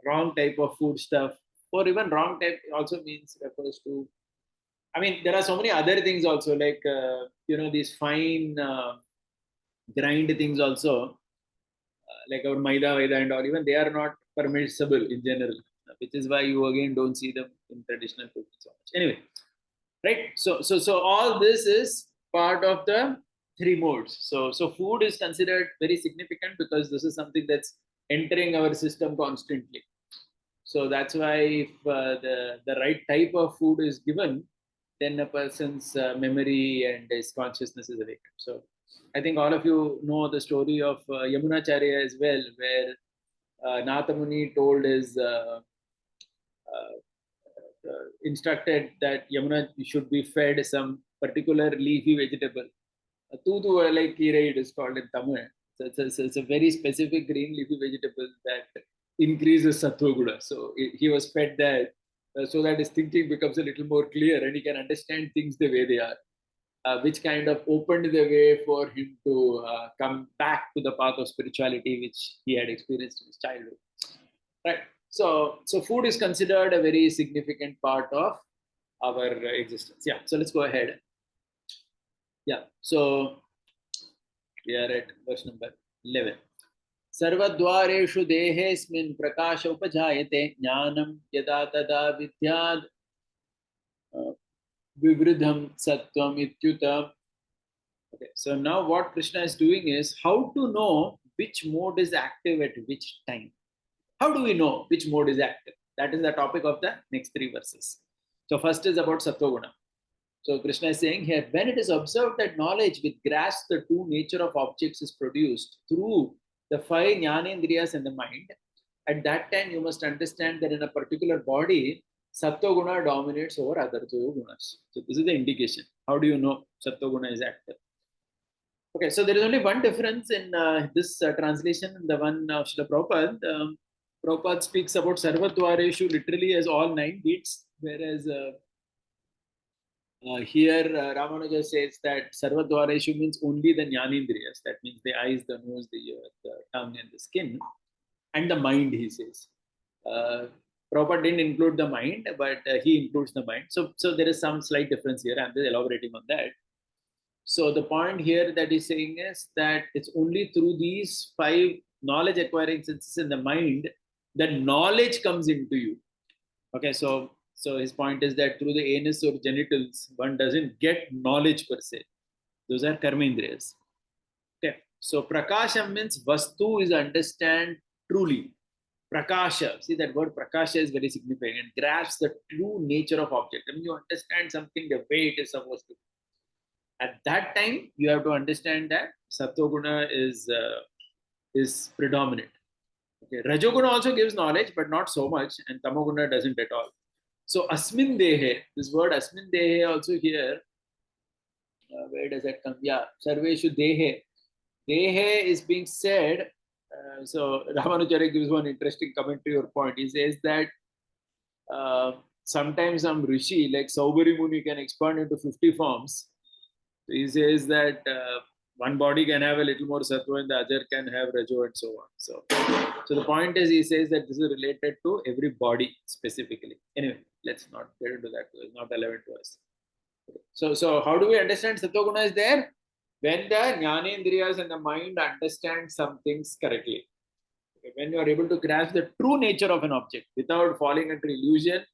wrong type of food stuff, or even wrong type also means refers to. I mean, there are so many other things also, like these fine grind things also, like our maida, vaida, and all. Even they are not permissible in general, which is why you again don't see them in traditional cooking so much. Anyway, right? So all this is part of the three modes. So food is considered very significant because this is something that's entering our system constantly. So that's why if the right type of food is given, then a person's memory and his consciousness is awakened. So I think all of you know the story of Yamunacharya as well, where Nathamuni told his instructed that Yamuna should be fed some particular leafy vegetable. Tutu like kira, it is called in Tamil. So it's a very specific green leafy vegetable that increases sattva guna. So he was fed that so that his thinking becomes a little more clear and he can understand things the way they are, which kind of opened the way for him to come back to the path of spirituality which he had experienced in his childhood. Right. So food is considered a very significant part of our existence. Yeah. So let's go ahead. Yeah. So we are at verse number 11. सर्वद्वारेषु देहेऽस्मिन् प्रकाश उपजायते ज्ञानं यदा तदा विद्याद् विवृद्धं सत्त्वम् इत्युत. Okay, so now what Krishna is doing is how to know which mode is active at which time. How do we know which mode is active? That is the topic of the next three verses. So first is about Sattva-guna. So Krishna is saying here, when it is observed that knowledge which grasps the true nature of objects is produced through the five jnanendriyas and the mind, at that time you must understand that in a particular body, Sattva-guna dominates over other two gunas. So this is the indication. How do you know Sattva-guna is active? Okay, so there is only one difference in this translation, the one of Srila Prabhupada. Prabhupada speaks about Sarvadvareshu literally as all 9 beats, whereas here Ramanuja says that Sarvadvareshu means only the Jnanendriyas. That means the eyes, the nose, the ear, the tongue, and the skin, and the mind, he says. Prabhupada didn't include the mind, but he includes the mind. So there is some slight difference here. I'm just elaborating on that. So the point here that he's saying is that it's only through these 5 knowledge acquiring senses in the mind that knowledge comes into you. Okay, so his point is that through the anus or genitals, one doesn't get knowledge per se. Those are karmendriyas. Okay, so prakasha means vastu is understand truly. Prakasha, see that word prakasha is very significant. It grasps the true nature of object. I mean, you understand something the way it is supposed to be. At that time, you have to understand that Sattva-guna is predominant. Okay. Rajoguna also gives knowledge, but not so much, and Tamoguna doesn't at all. So Asmin Dehe, this word Asmin Dehe also here, where does that come? Yeah, Sarveshu Dehe. Dehe is being said. So Ramanujacharya gives one interesting comment to your point. He says that sometimes some rishi like Saubhari Muni can expand into 50 forms. So he says that one body can have a little more sattva and the other can have rajo and so on. So the point is, he says that this is related to every body specifically. Anyway, let's not get into that. It's not relevant to us. So how do we understand Sattva-guna is there? when the Jnanendriyas and the mind understand some things correctly. Okay, when you are able to grasp the true nature of an object without falling into illusion,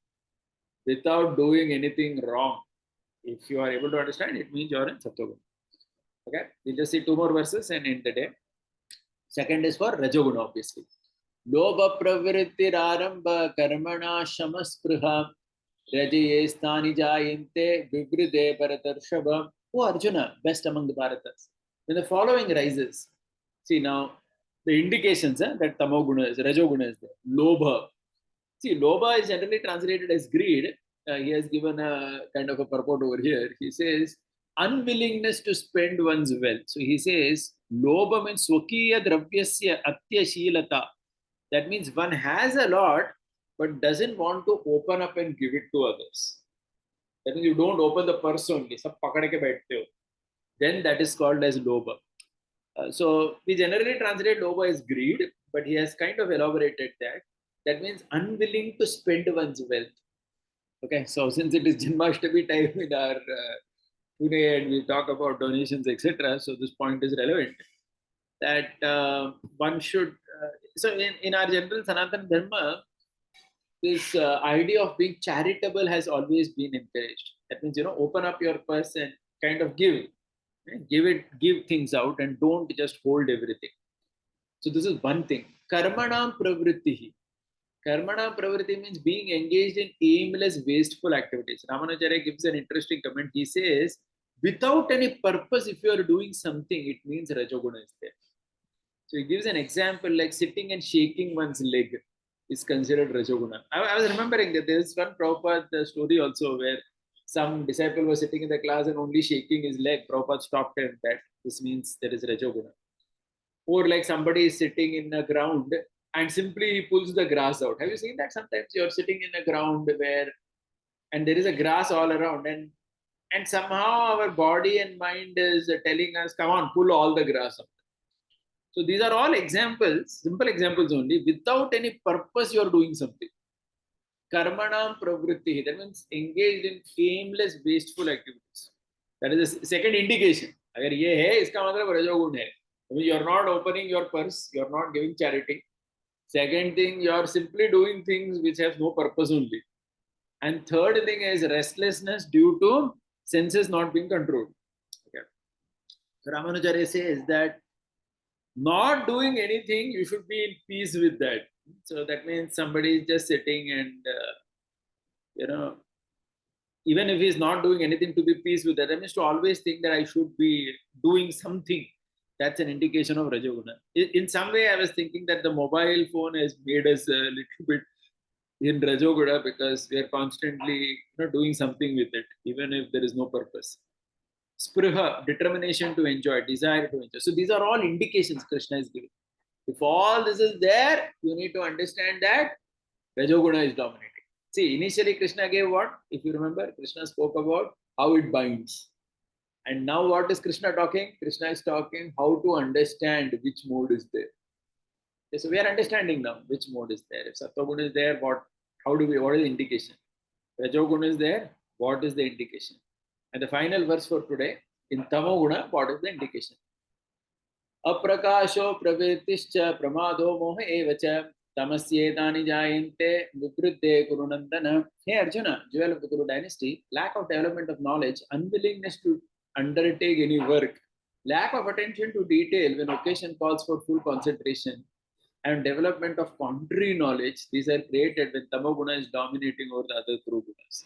without doing anything wrong. If you are able to understand, it means you are in Sattva. Okay, we'll just see two more verses and end the day. Second is for Rajoguna, obviously. Lobha pravrittirarambha karmana shamaspruha rajaye sthani jayante vivride bharatarshabha. Oh Arjuna, best among the Bharatas. When the following rises, see now the indications that Tamoguna is, Rajoguna is there. Lobha. See, Lobha is generally translated as greed. He has given a kind of a purport over here. He says, unwillingness to spend one's wealth. So he says, Lobha means Swakiya Dravyasya Atya Shilata. That means one has a lot, but doesn't want to open up and give it to others. That means you don't open the purse only. Sab pakad ke baithte ho. Then that is called as Lobha. So we generally translate Lobha as greed, but he has kind of elaborated that. That means unwilling to spend one's wealth. Okay, so since it is Janmashtami time in our Pune and we talk about donations, etc., so this point is relevant. That one should, so in our general Sanatana Dharma, this idea of being charitable has always been encouraged. That means, open up your purse and kind of give. Give things out and don't just hold everything. So this is one thing. Karmanam pravrittihi. Karmana pravritti means being engaged in aimless, wasteful activities. Ramanujacharya gives an interesting comment. He says, without any purpose, if you are doing something, it means Rajoguna is there. So he gives an example like sitting and shaking one's leg is considered Rajoguna. I was remembering that there is one Prabhupada story also where some disciple was sitting in the class and only shaking his leg. Prabhupada stopped him that this means there is Rajoguna. Or like somebody is sitting in the ground and simply he pulls the grass out. Have you seen that? Sometimes you're sitting in a ground where and there is a grass all around and somehow our body and mind is telling us, come on, pull all the grass out. So these are all examples, simple examples only. Without any purpose, you are doing something. Karmanam pravritti. That means engaged in aimless, wasteful activities. That is the second indication. अगर ये है, इसका मतलब रजोगुण है. You are not opening your purse. You are not giving charity. Second thing, you are simply doing things which have no purpose only. And third thing is restlessness due to senses not being controlled. Okay. So Ramanujacharya says that not doing anything, you should be in peace with that. So that means somebody is just sitting and, even if he's not doing anything to be peace with that, that means to always think that I should be doing something. That's an indication of Rajoguna. In some way, I was thinking that the mobile phone has made us a little bit in Rajoguna because we are constantly doing something with it, even if there is no purpose. Spruha, determination to enjoy, desire to enjoy. So these are all indications Krishna is giving. If all this is there, you need to understand that Rajoguna is dominating. See, initially Krishna gave what? If you remember, Krishna spoke about how it binds. And now what is Krishna talking? Krishna is talking how to understand which mode is there. Okay, so we are understanding now which mode is there. If Sattva is there, what is the indication? Rajoguna is there, what is the indication? And the final verse for today, in Tamoguna, what is the indication? Aprakasho pravritischa pramado moha evacha tamasyetani jayante vipruddhe kurunandana. Hey Arjuna, jewel of the Kuru dynasty, lack of development of knowledge, unwillingness to undertake any work, lack of attention to detail when occasion calls for full concentration, and development of contrary knowledge, these are created when Tamoguna is dominating over the other three gunas.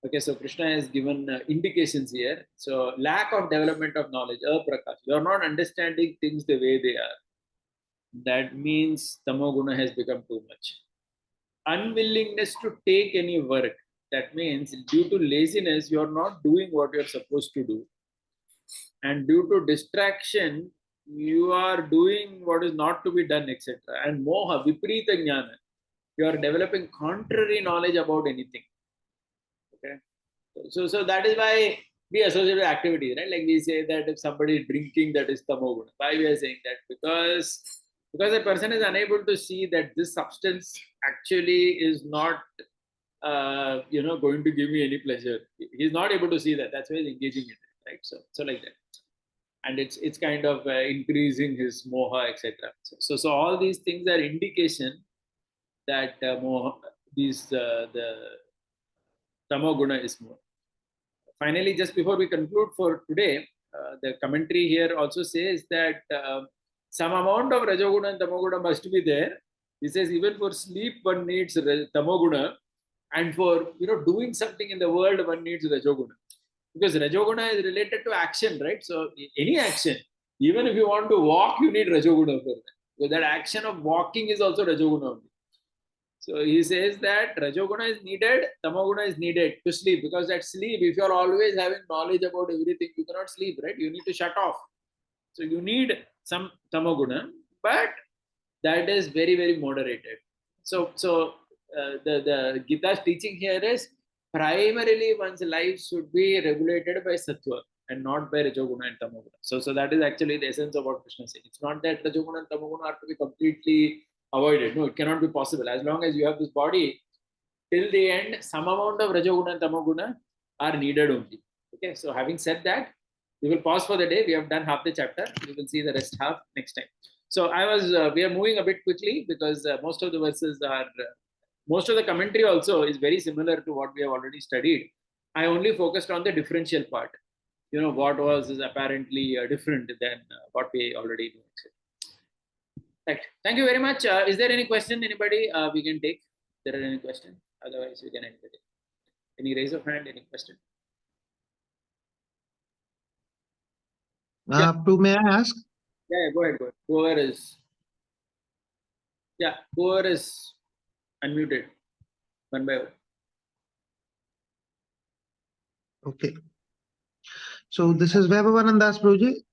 Okay, so Krishna has given indications here. So lack of development of knowledge, aprakash. You are not understanding things the way they are. That means Tamoguna has become too much. Unwillingness to take any work. That means due to laziness, you are not doing what you are supposed to do. And due to distraction, you are doing what is not to be done, etc. And moha, viprita jnana. You are developing contrary knowledge about anything. Okay. So that is why we associate with activities, right? Like we say that if somebody is drinking, that is tamoguna. Why we are saying that? Because a person is unable to see that this substance actually is not going to give me any pleasure. He's not able to see that. That's why he's engaging in it, right? So like that. and it's kind of increasing his moha, etc. So all these things are indication that moha, the tamoguna is more. Finally, just before we conclude for today, the commentary here also says that some amount of rajoguna and tamoguna must be there. He says even for sleep one needs tamoguna, and for doing something in the world one needs rajoguna, because rajoguna is related to action, right? So any action, even if you want to walk, you need rajoguna for that. So that action of walking is also rajoguna only. So he says that Rajoguna is needed, Tamoguna is needed to sleep, because at sleep, if you're always having knowledge about everything, you cannot sleep, right? You need to shut off. So you need some Tamoguna, but that is very, very moderated. So the Gita's teaching here is primarily one's life should be regulated by Sattva and not by Rajoguna and Tamoguna. So that is actually the essence of what Krishna said. It's not that Rajoguna and Tamoguna are to be completely avoided. No, it cannot be possible. As long as you have this body, till the end, some amount of Rajoguna and Tamoguna are needed only. Okay, so having said that, we will pause for the day. We have done half the chapter. We will see the rest half next time. So we are moving a bit quickly because most of the verses are, most of the commentary also is very similar to what we have already studied. I only focused on the differential part. What was is apparently different than what we already knew. Right. Thank you very much. Is there any question, anybody? We can take. If there are any questions. Otherwise, we can end the day. Any raise of hand? Any question? May I ask? Yeah, go ahead. Whoever is unmuted, one by one. Okay. So this is Vaibhavanand Das Prabhuji.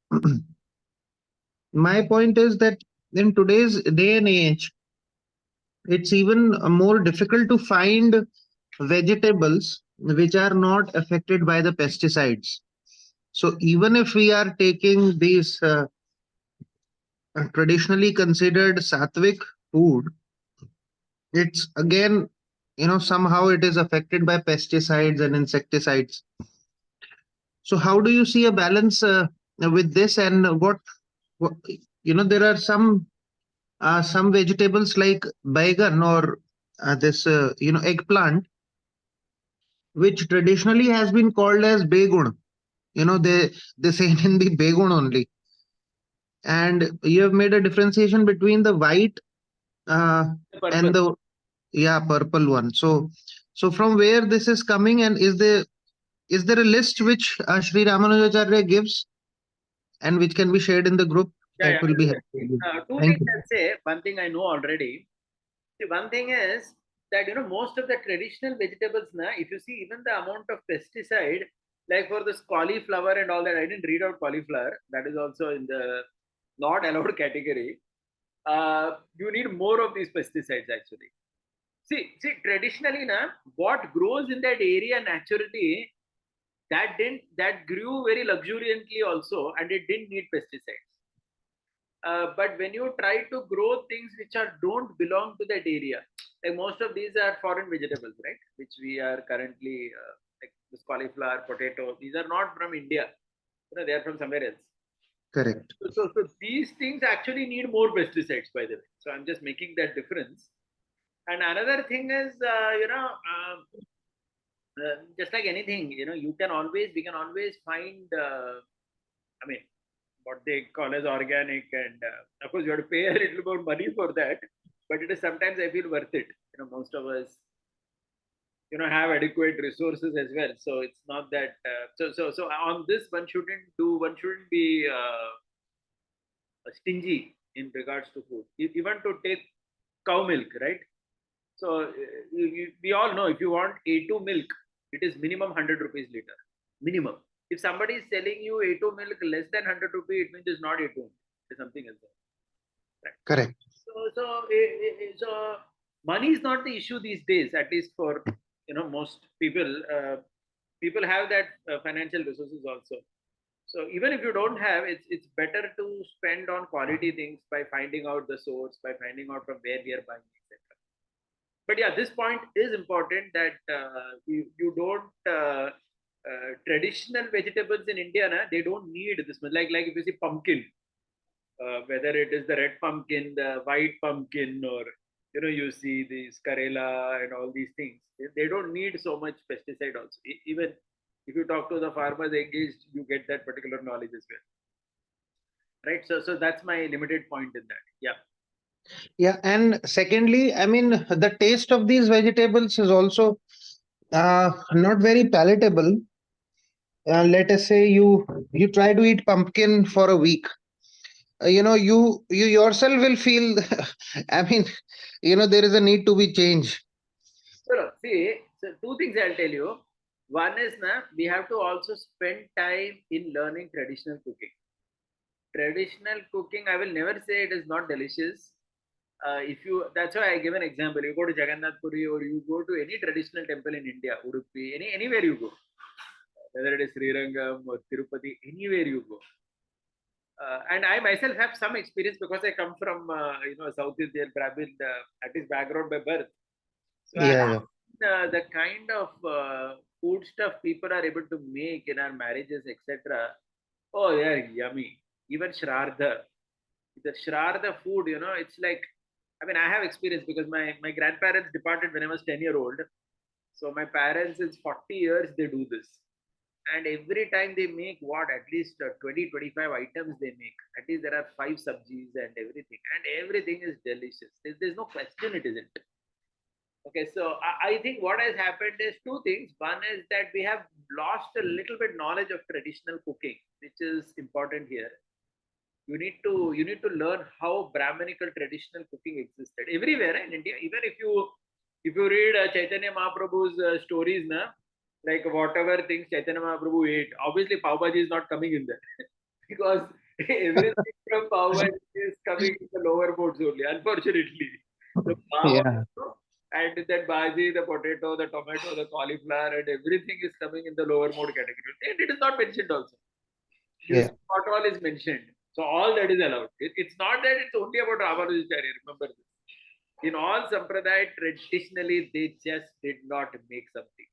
My point is that in today's day and age, it's even more difficult to find vegetables which are not affected by the pesticides. So even if we are taking these traditionally considered sattvic food, it's again, somehow it is affected by pesticides and insecticides. So how do you see a balance with this, and what there are some vegetables like baigan or this eggplant, which traditionally has been called as begun. They say in Hindi begun only, and you have made a differentiation between the white and the purple one. So from where this is coming, and is there a list which Sri Ramanujacharya gives and which can be shared in the group? That will be helpful. Two things I'll say. One thing I know already. See, one thing is that most of the traditional vegetables now, if you see even the amount of pesticide, like for this cauliflower and all that, I didn't read out cauliflower. That is also in the not allowed category. You need more of these pesticides actually. See, traditionally now, what grows in that area naturally, that grew very luxuriantly also, and it didn't need pesticides. But when you try to grow things which don't belong to that area, like most of these are foreign vegetables, right? Which we are currently like this cauliflower, potato. These are not from India. They are from somewhere else. Correct. So these things actually need more pesticides, by the way. So I'm just making that difference. And another thing is, just like anything, we can always find. I mean, what they call as organic, and of course you have to pay a little more money for that, but it is sometimes I feel worth it. Most of us have adequate resources as well, so it's not that so on this one shouldn't be stingy in regards to food. Even to take cow milk, right? So we all know if you want A2 milk, it is minimum 100 rupees liter, minimum. If somebody is selling you A2 milk less than 100 rupees, it means it's not A2, it's something else. Right? Correct. So money is not the issue these days, at least for most people. People have that financial resources also. So even if you don't have, it's better to spend on quality things by finding out the source, by finding out from where we are buying, etc. But yeah, this point is important that you don't traditional vegetables in India, they don't need this much. Like if you see pumpkin, whether it is the red pumpkin, the white pumpkin, or you see these Karela and all these things, they don't need so much pesticide also. Even if you talk to the farmers engaged, you get that particular knowledge as well. Right. So that's my limited point in that. Yeah. Yeah, and secondly, I mean, the taste of these vegetables is also not very palatable. Let us say you try to eat pumpkin for a week. You yourself will feel. I mean, there is a need to be change. So see, so two things I'll tell you. One is we have to also spend time in learning traditional cooking. Traditional cooking, I will never say it is not delicious. If you, that's why I give an example. You go to Jagannath Puri or you go to any traditional temple in India, Udupi, anywhere you go, whether it is Srirangam or Tirupati, anywhere you go. And I myself have some experience because I come from South Indian Brahmin artist background by birth. So Yeah, the kind of food stuff people are able to make in our marriages, etc. Oh, they are yummy. Even Shraddha, the Shraddha food, it's like, I mean, I have experience because my grandparents departed when I was 10-year-old. So my parents, it's 40 years they do this. And every time they make at least 20, 25 items they make. At least there are 5 sabjis and everything. And everything is delicious. There's no question it isn't. Okay, so I think what has happened is two things. One is that we have lost a little bit knowledge of traditional cooking, which is important here. You need to learn how Brahminical traditional cooking existed everywhere in India. Even if you read Chaitanya Mahaprabhu's stories, like whatever things Chaitanya Mahaprabhu ate, obviously Pav Bhaji is not coming in there because everything from Pav Bhaji is coming in the lower modes only, unfortunately. So yeah, and that bhaji, the potato, the tomato, the cauliflower, and everything is coming in the lower mode category. And it is not mentioned also. yeah, Not all is mentioned. So all that is allowed. It's not that it's only about Ramanujacharya. Remember this. In all Sampradaya, traditionally, they just did not make some things.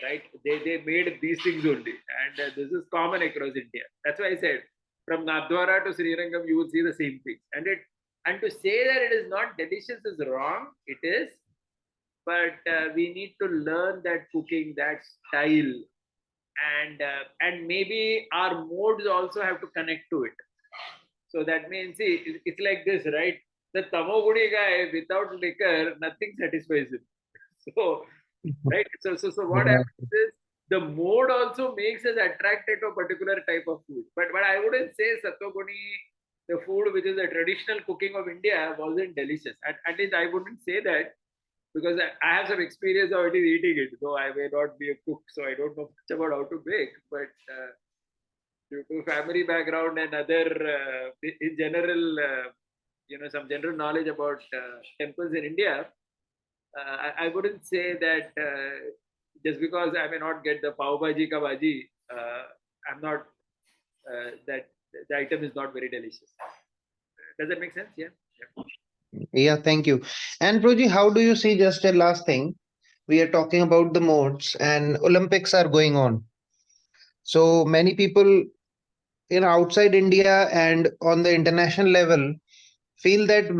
Right? They made these things only. And this is common across India. That's why I said, from Nathdwara to Srirangam, you will see the same things. And to say that it is not delicious is wrong. It is. But we need to learn that cooking, that style. And maybe our modes also have to connect to it. So that means, see, it's like this, right? The Tamoguni guy without liquor, nothing satisfies him. So, right? So what yeah. happens is the mode also makes us attracted to a particular type of food. But I wouldn't say Sattoguni, the food which is the traditional cooking of India, wasn't delicious. At least I wouldn't say that because I have some experience of eating it, though I may not be a cook, so I don't know much about how to bake. But due to family background and other, in general, some general knowledge about temples in India, I wouldn't say that just because I may not get the pav bhaji ka bhaji, I'm not that the item is not very delicious. Does that make sense? Yeah. Yeah, thank you. And Proji, how do you see, just a last thing? We are talking about the modes, and Olympics are going on. So many people, outside India and on the international level, feel that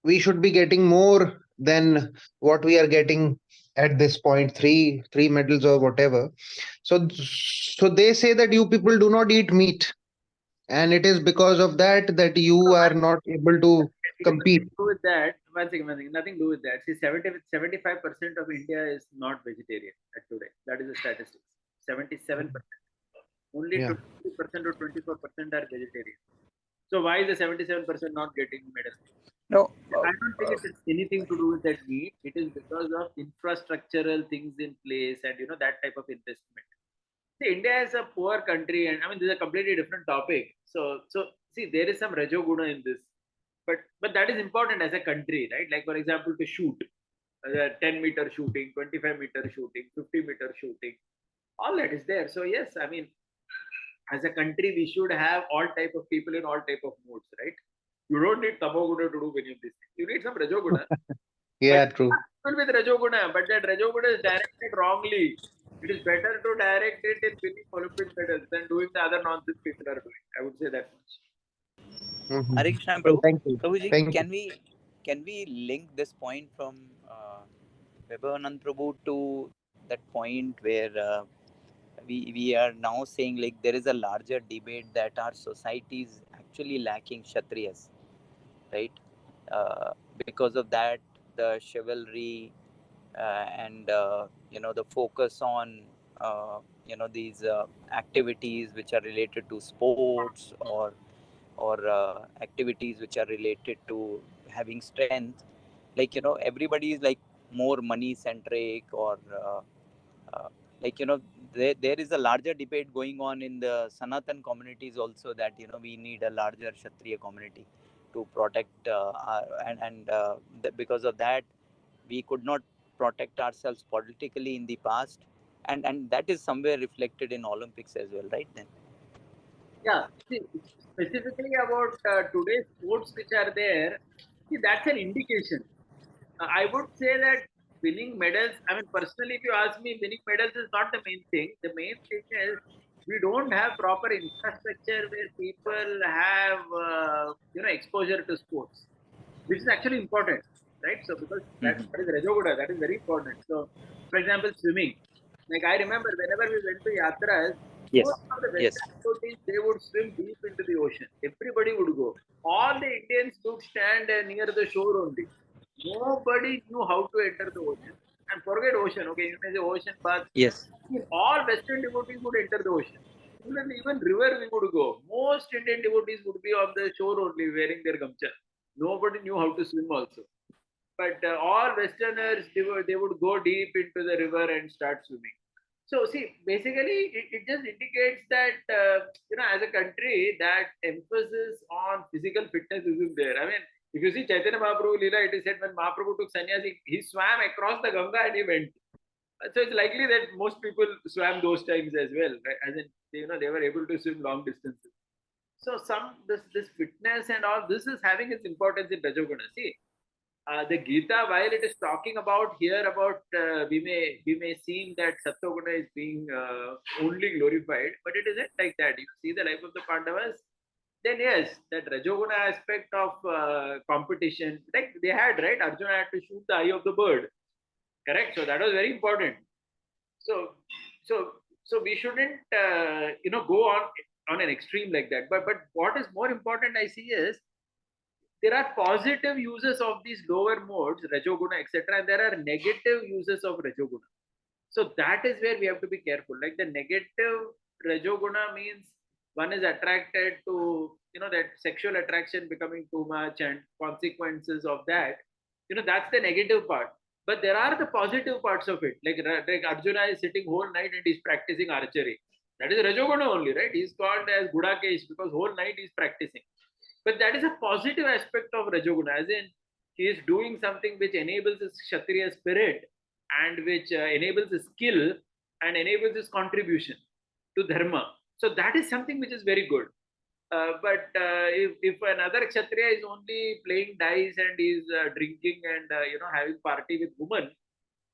we should be getting more than what we are getting at this point, three medals or whatever. So they say that you people do not eat meat, and it is because of that you are not able to It is compete. nothing to do with that. One second, nothing to do with that. See, 75% of India is not vegetarian at today. That is the statistics. 77%. Only Yeah. 20% or 24% are vegetarian. So why is the 77% not getting medal? No, I don't think it has anything to do with that meat. It is because of infrastructural things in place and that type of investment. See, India is a poor country, and I mean this is a completely different topic. So see, there is some Rajoguna in this, but that is important as a country, right? Like for example, to shoot, 10-meter shooting, 25-meter shooting, 50-meter shooting, all that is there. So yes, I mean, as a country, we should have all type of people in all type of modes, right? You don't need Tamoguna to do many of these things. You need some Rajoguna. Yeah, But true. with Rajoguna, but that Rajoguna is directed wrongly. It is better to direct it in winning Olympic medals than doing the other nonsense people are doing. I would say that much. Mhm. Hare Krishna, Well, Prabhu. thank you. Prabhuji, Thank you. can we link this point from Vaibhavanand Prabhu to that point where we are now saying like there is a larger debate that our society is actually lacking Kshatriyas, right? Because of that, the chivalry and the focus on these activities which are related to sports or activities which are related to having strength, like everybody is like more money centric or uh, like there is a larger debate going on in the Sanatan communities also, that we need a larger Kshatriya community to protect because of that we could not protect ourselves politically in the past, and that is somewhere reflected in Olympics as well, right? Then Yeah, see, specifically about today's sports which are there, see, that's an indication. I would say that winning medals, I mean, personally, if you ask me, winning medals is not the main thing. The main thing is we don't have proper infrastructure where people have, exposure to sports, which is actually important, right? So, because that is Rajogoda, that is very important. So, for example, swimming. Like I remember whenever we went to Yatras, yes, most of the yes, Western devotees, they would swim deep into the ocean. Everybody would go. All the Indians would stand near the shore only. Nobody knew how to enter the ocean. And forget ocean, okay, you may say ocean, but yes, all Western devotees would enter the ocean. Similarly, even river we would go. Most Indian devotees would be on the shore only wearing their gamcha. Nobody knew how to swim also. But all Westerners, they would go deep into the river and start swimming. So see, basically, it just indicates that as a country, that emphasis on physical fitness isn't there. I mean, if you see Chaitanya Mahaprabhu Leela, it is said when Mahaprabhu took sannyas, he swam across the Ganga and he went. So it's likely that most people swam those times as well, right? As in, they were able to swim long distances. So this fitness and all this is having its importance in Rajoguna. See, the Gita, while it is talking about here about we may seem that Sattva is being only glorified, but it isn't like that. You see the life of the Pandavas, then yes, that Rajoguna aspect of competition, like they had, right? Arjuna had to shoot the eye of the bird, correct? So that was very important. So so so we shouldn't go on an extreme like that. But what is more important, I see, is there are positive uses of these lower modes, Rajoguna, etc., and there are negative uses of Rajoguna. So that is where we have to be careful. Like the negative Rajoguna means one is attracted to, that sexual attraction becoming too much and consequences of that. That's the negative part. But there are the positive parts of it. Like Arjuna is sitting whole night and he's practicing archery. That is Rajoguna only, right? He's called as Gudakesh because whole night he's practicing. But that is a positive aspect of Rajoguna, as in he is doing something which enables his Kshatriya spirit and which enables his skill and enables his contribution to Dharma. So that is something which is very good. But if another Kshatriya is only playing dice and is drinking and having party with women,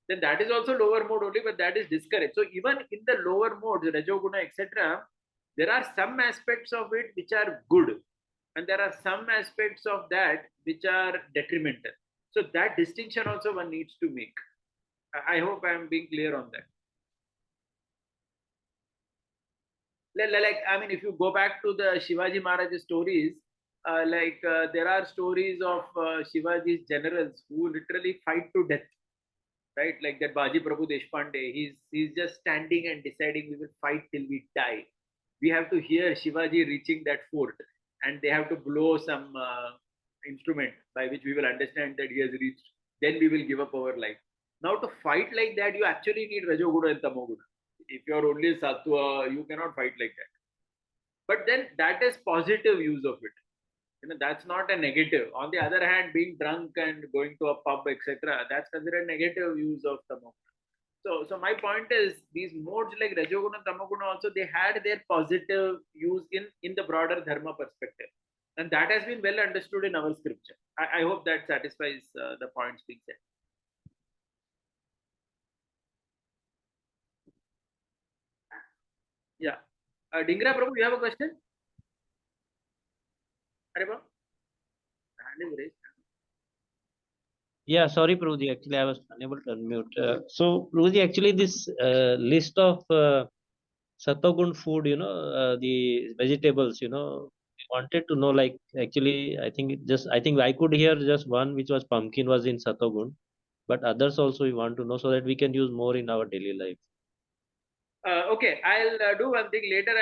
then that is also lower mode only, but that is discouraged. So even in the lower modes, Rajoguna, etc., there are some aspects of it which are good, and there are some aspects of that which are detrimental. So that distinction also one needs to make. I hope I am being clear on that. Like, I mean, if you go back to the Shivaji Maharaj stories, there are stories of Shivaji's generals who literally fight to death, right? Like that Baji Prabhu Deshpande, he's just standing and deciding we will fight till we die. We have to hear Shivaji reaching that fort, and they have to blow some instrument by which we will understand that he has reached. Then we will give up our life. Now to fight like that, you actually need Rajoguna and Tamoguna. If you are only Sattva, you cannot fight like that. But then that is positive use of it. That's not a negative. On the other hand, being drunk and going to a pub, etc., that's considered negative use of Tamoguna. So my point is these modes like Rajoguna, Tamoguna also, they had their positive use in the broader Dharma perspective. And that has been well understood in our scripture. I hope that satisfies the points being said. Yeah. Dingra Prabhu, you have a question? Hare Bal? Hand is raised. Yeah, sorry, Prabhuji. Actually, I was unable to unmute. So, Prabhuji, actually, this list of Satogun food, the vegetables, wanted to know, like, actually, I think I could hear just one, which was pumpkin was in Satogun, but others also we want to know so that we can use more in our daily life. Okay, I'll do one thing later.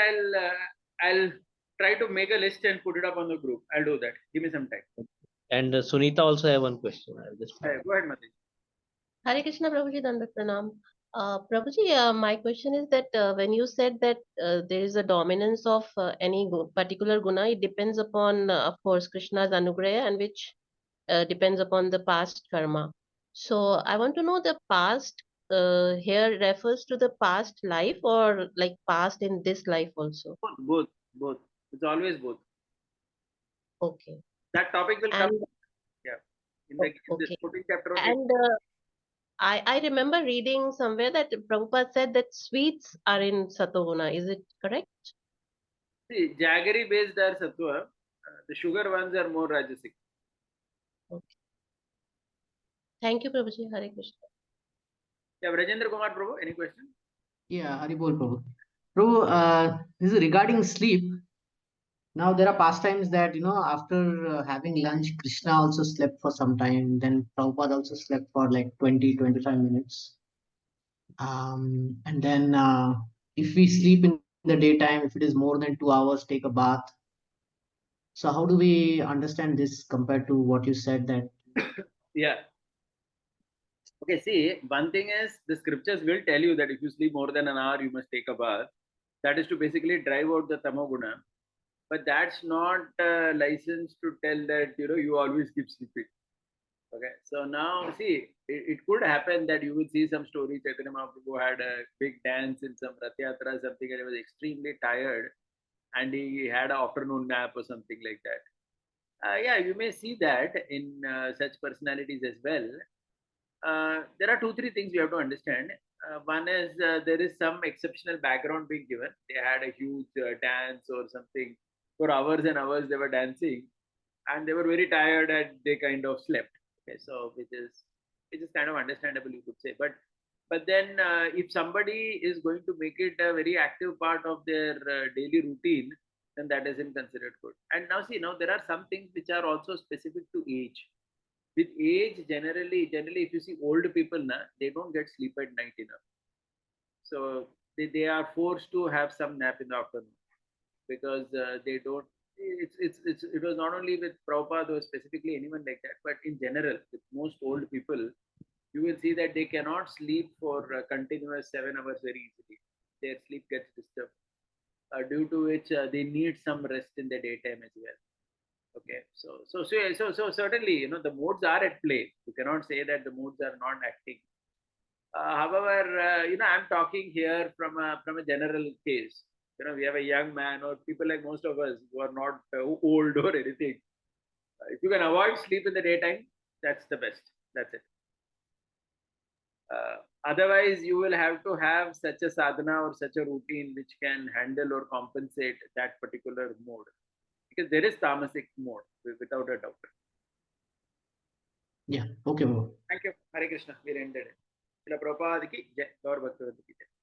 I'll try to make a list and put it up on the group. I'll do that. Give me some time. And Sunita also have one question. I'll just. Go ahead, Mati. Hare Krishna Prabhuji, Dandavat Pranam. Prabhuji, my question is that when you said that there is a dominance of any particular guna, it depends upon, of course, Krishna's anugraya, and which depends upon the past karma. So I want to know the past here refers to the past life or like past in this life also. Both. It's always both. Okay. That topic will come. And Yeah. In this okay. 14th chapter. Only. And I remember reading somewhere that Prabhupada said that sweets are in Satoguna. Is it correct? See, jaggery based are sattva. The sugar ones are more rajasic. Okay. Thank you, Prabhuji. Hare Krishna. Yeah, Rajendra Kumar Prabhu, any question? Yeah, Haribol Prabhu. Prabhu, this is regarding sleep. Now there are pastimes that after having lunch, Krishna also slept for some time. Then Prabhupada also slept for like 20-25 minutes. And then if we sleep in the daytime, if it is more than 2 hours, take a bath. So how do we understand this compared to what you said that? Yeah. Okay, see, one thing is the scriptures will tell you that if you sleep more than an hour, you must take a bath. That is to basically drive out the tamoguna. But that's not license to tell that you always keep sleeping. Okay, so now see, it could happen that you will see some story. Chaitanya Mahaprabhu had a big dance in some Rath Yatra or something, and he was extremely tired, and he had an afternoon nap or something like that. Yeah, you may see that in such personalities as well. There are 2-3 things you have to understand. One is there is some exceptional background being given. They had a huge dance or something for hours and hours. They were dancing, and they were very tired and they kind of slept. Okay, so which is kind of understandable, you could say. But then if somebody is going to make it a very active part of their daily routine, then that isn't considered good. And now see, now there are some things which are also specific to age. With age, generally, if you see old people, they don't get sleep at night enough. So they are forced to have some nap in the afternoon because they don't. It was not only with Prabhupada or specifically anyone like that, but in general, with most old people, you will see that they cannot sleep for continuous 7 hours very easily. Their sleep gets disturbed, due to which they need some rest in the daytime as well. Okay, so certainly, the modes are at play. You cannot say that the modes are not acting. However, I'm talking here from a general case. We have a young man or people like most of us who are not old or anything. If you can avoid sleep in the daytime, that's the best. That's it. Otherwise, you will have to have such a sadhana or such a routine which can handle or compensate that particular mode. Because there is tamasic mode without a doubt. Yeah, okay, bro. Thank you. Hare Krishna. We ended it. Srila Prabhupada ki jai. Gaur Bhaktivinoda ki jai.